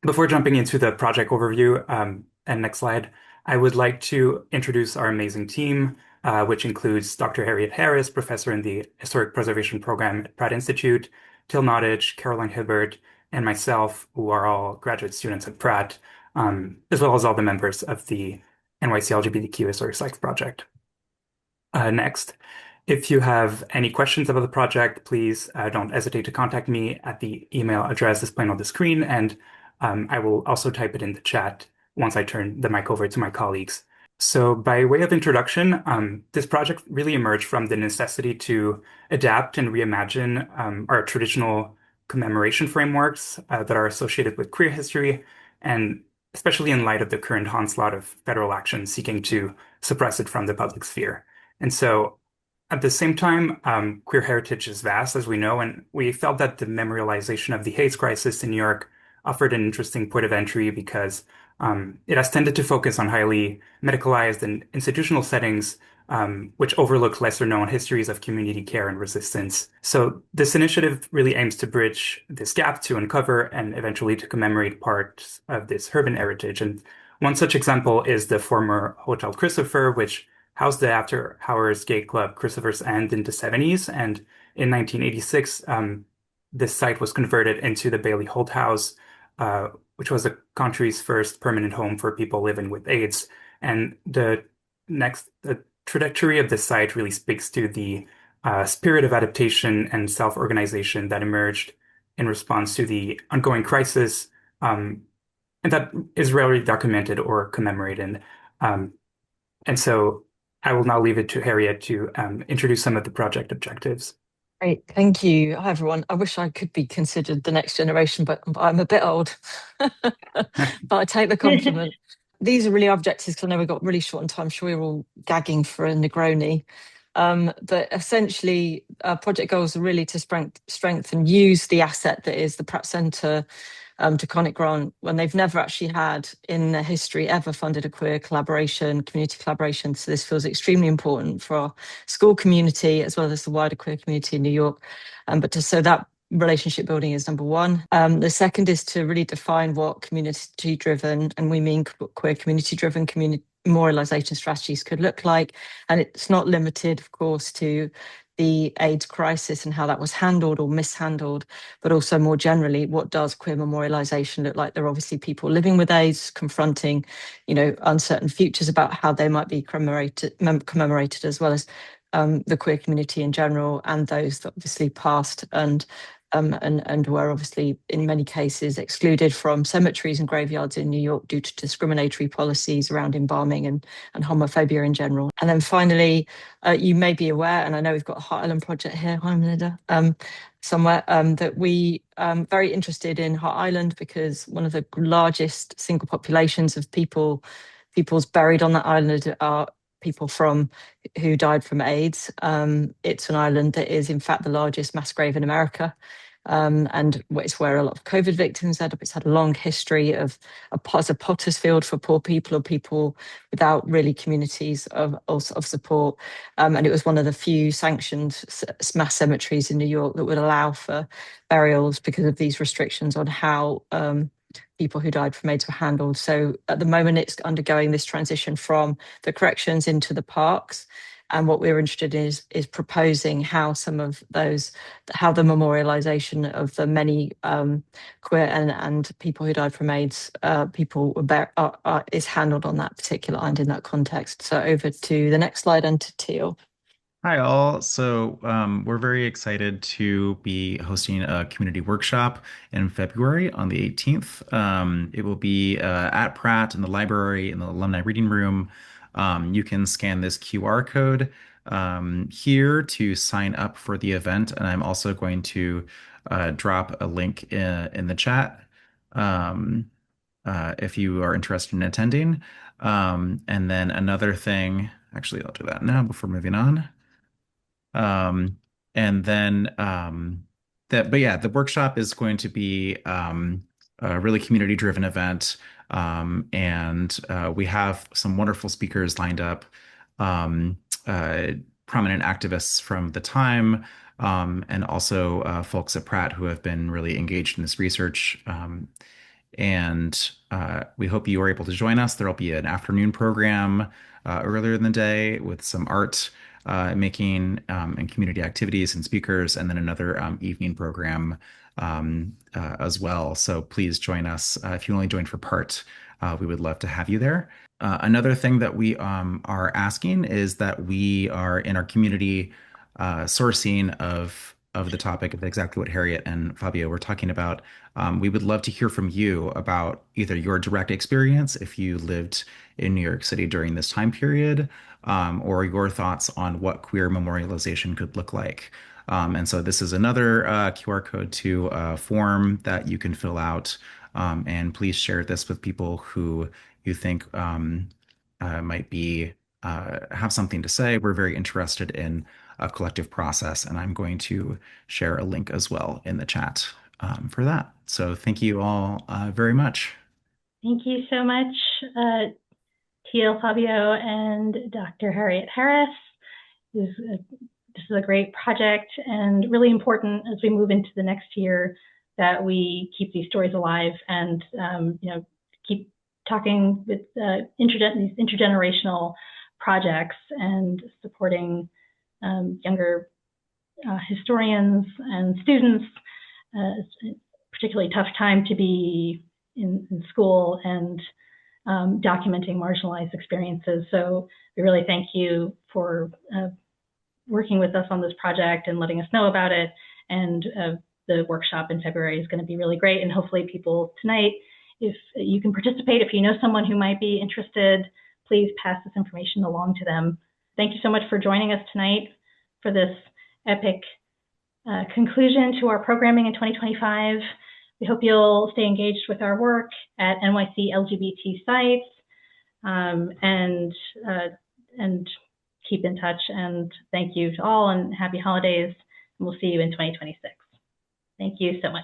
Before jumping into the project overview, and next slide, I would like to introduce our amazing team, which includes Dr. Harriet Harris, professor in the Historic Preservation Program at Pratt Institute, Till Nottage, Caroline Hibbert, and myself, who are all graduate students at Pratt, as well as all the members of the NYC LGBTQ Historic Sites Project. Next. If you have any questions about the project, please don't hesitate to contact me at the email address displayed on the screen, and I will also type it in the chat once I turn the mic over to my colleagues. So by way of introduction, this project really emerged from the necessity to adapt and reimagine our traditional commemoration frameworks that are associated with queer history, and especially in light of the current onslaught of federal action seeking to suppress it from the public sphere. And so at the same time, queer heritage is vast, as we know, and we felt that the memorialization of the AIDS crisis in New York offered an interesting point of entry because it has tended to focus on highly medicalized and institutional settings, which overlook lesser known histories of community care and resistance. So this initiative really aims to bridge this gap to uncover and eventually to commemorate parts of this urban heritage. And one such example is the former Hotel Christopher, which housed the after hours gay club Christopher's End in the 70s. And in 1986, this site was converted into the Bailey Holt House, which was the country's first permanent home for people living with AIDS. And the trajectory of this site really speaks to the spirit of adaptation and self-organization that emerged in response to the ongoing crisis, and that is rarely documented or commemorated. And so I will now leave it to Harriet to introduce some of the project objectives. Great, thank you. Hi, everyone. I wish I could be considered the next generation, but I'm a bit old. But I take the compliment. These are really objectives because I know we've got really short on time. I'm sure you're all gagging for a Negroni. But essentially, project goals are really to strengthen, use the asset that is the Pratt Centre to Conic Grant, when they've never actually had in their history ever funded a queer collaboration, community collaboration. So this feels extremely important for our school community as well as the wider queer community in New York. So that relationship building is number one. The second is to really define what community-driven, and we mean queer community-driven memorialization strategies could look like. And it's not limited, of course, to the AIDS crisis and how that was handled or mishandled, but also more generally, what does queer memorialization look like? There are obviously people living with AIDS confronting, uncertain futures about how they might be commemorated, as well as the queer community in general, and those that obviously passed and were obviously in many cases excluded from cemeteries and graveyards in New York due to discriminatory policies around embalming and homophobia in general. And then finally, you may be aware, and I know we've got a Heart Island project here, hi Melinda, somewhere, that we very interested in Heart Island because one of the largest single populations of people's buried on that island are people who died from AIDS. It's an island that is in fact the largest mass grave in America. And it's where a lot of COVID victims end up. It's had a long history as a potter's field for poor people or people without really communities of support. And it was one of the few sanctioned mass cemeteries in New York that would allow for burials because of these restrictions on how people who died from AIDS were handled. So at the moment, it's undergoing this transition from the corrections into the parks. And what we're interested in is proposing how how the memorialization of the many queer and people who died from AIDS is handled on that particular island in that context. So over to the next slide and to Teal. Hi, all. So we're very excited to be hosting a community workshop in February on the 18th. It will be at Pratt in the library in the alumni reading room. You can scan this QR code here to sign up for the event. And I'm also going to drop a link in the chat if you are interested in attending. And then another thing, actually, I'll do that now before moving on. The workshop is going to be a really community-driven event, and we have some wonderful speakers lined up, prominent activists from the time, and also folks at Pratt who have been really engaged in this research. And we hope you are able to join us. There will be an afternoon program earlier in the day with some art making and community activities and speakers, and then another evening program as well. So please join us. If you only joined for part, we would love to have you there. Another thing that we are asking is that we are in our community sourcing of the topic of exactly what Harriet and Fabio were talking about. We would love to hear from you about either your direct experience, if you lived in New York City during this time period, or your thoughts on what queer memorialization could look like. And so this is another QR code to a form that you can fill out. And please share this with people who you think might be have something to say. We're very interested in a collective process, and I'm going to share a link as well in the chat for that. So thank you all very much. Thank you so much, TL Fabio and Dr. Harriet Harris. This is a great project and really important as we move into the next year that we keep these stories alive and keep talking with these intergenerational projects and supporting younger historians and students. It's a particularly tough time to be in school and documenting marginalized experiences. So we really thank you for working with us on this project and letting us know about it. And the workshop in February is going to be really great. And hopefully people tonight, if you can participate, if you know someone who might be interested, please pass this information along to them. Thank you so much for joining us tonight for this epic conclusion to our programming in 2025. We hope you'll stay engaged with our work at NYC LGBT sites and keep in touch. And thank you to all and happy holidays. And we'll see you in 2026. Thank you so much.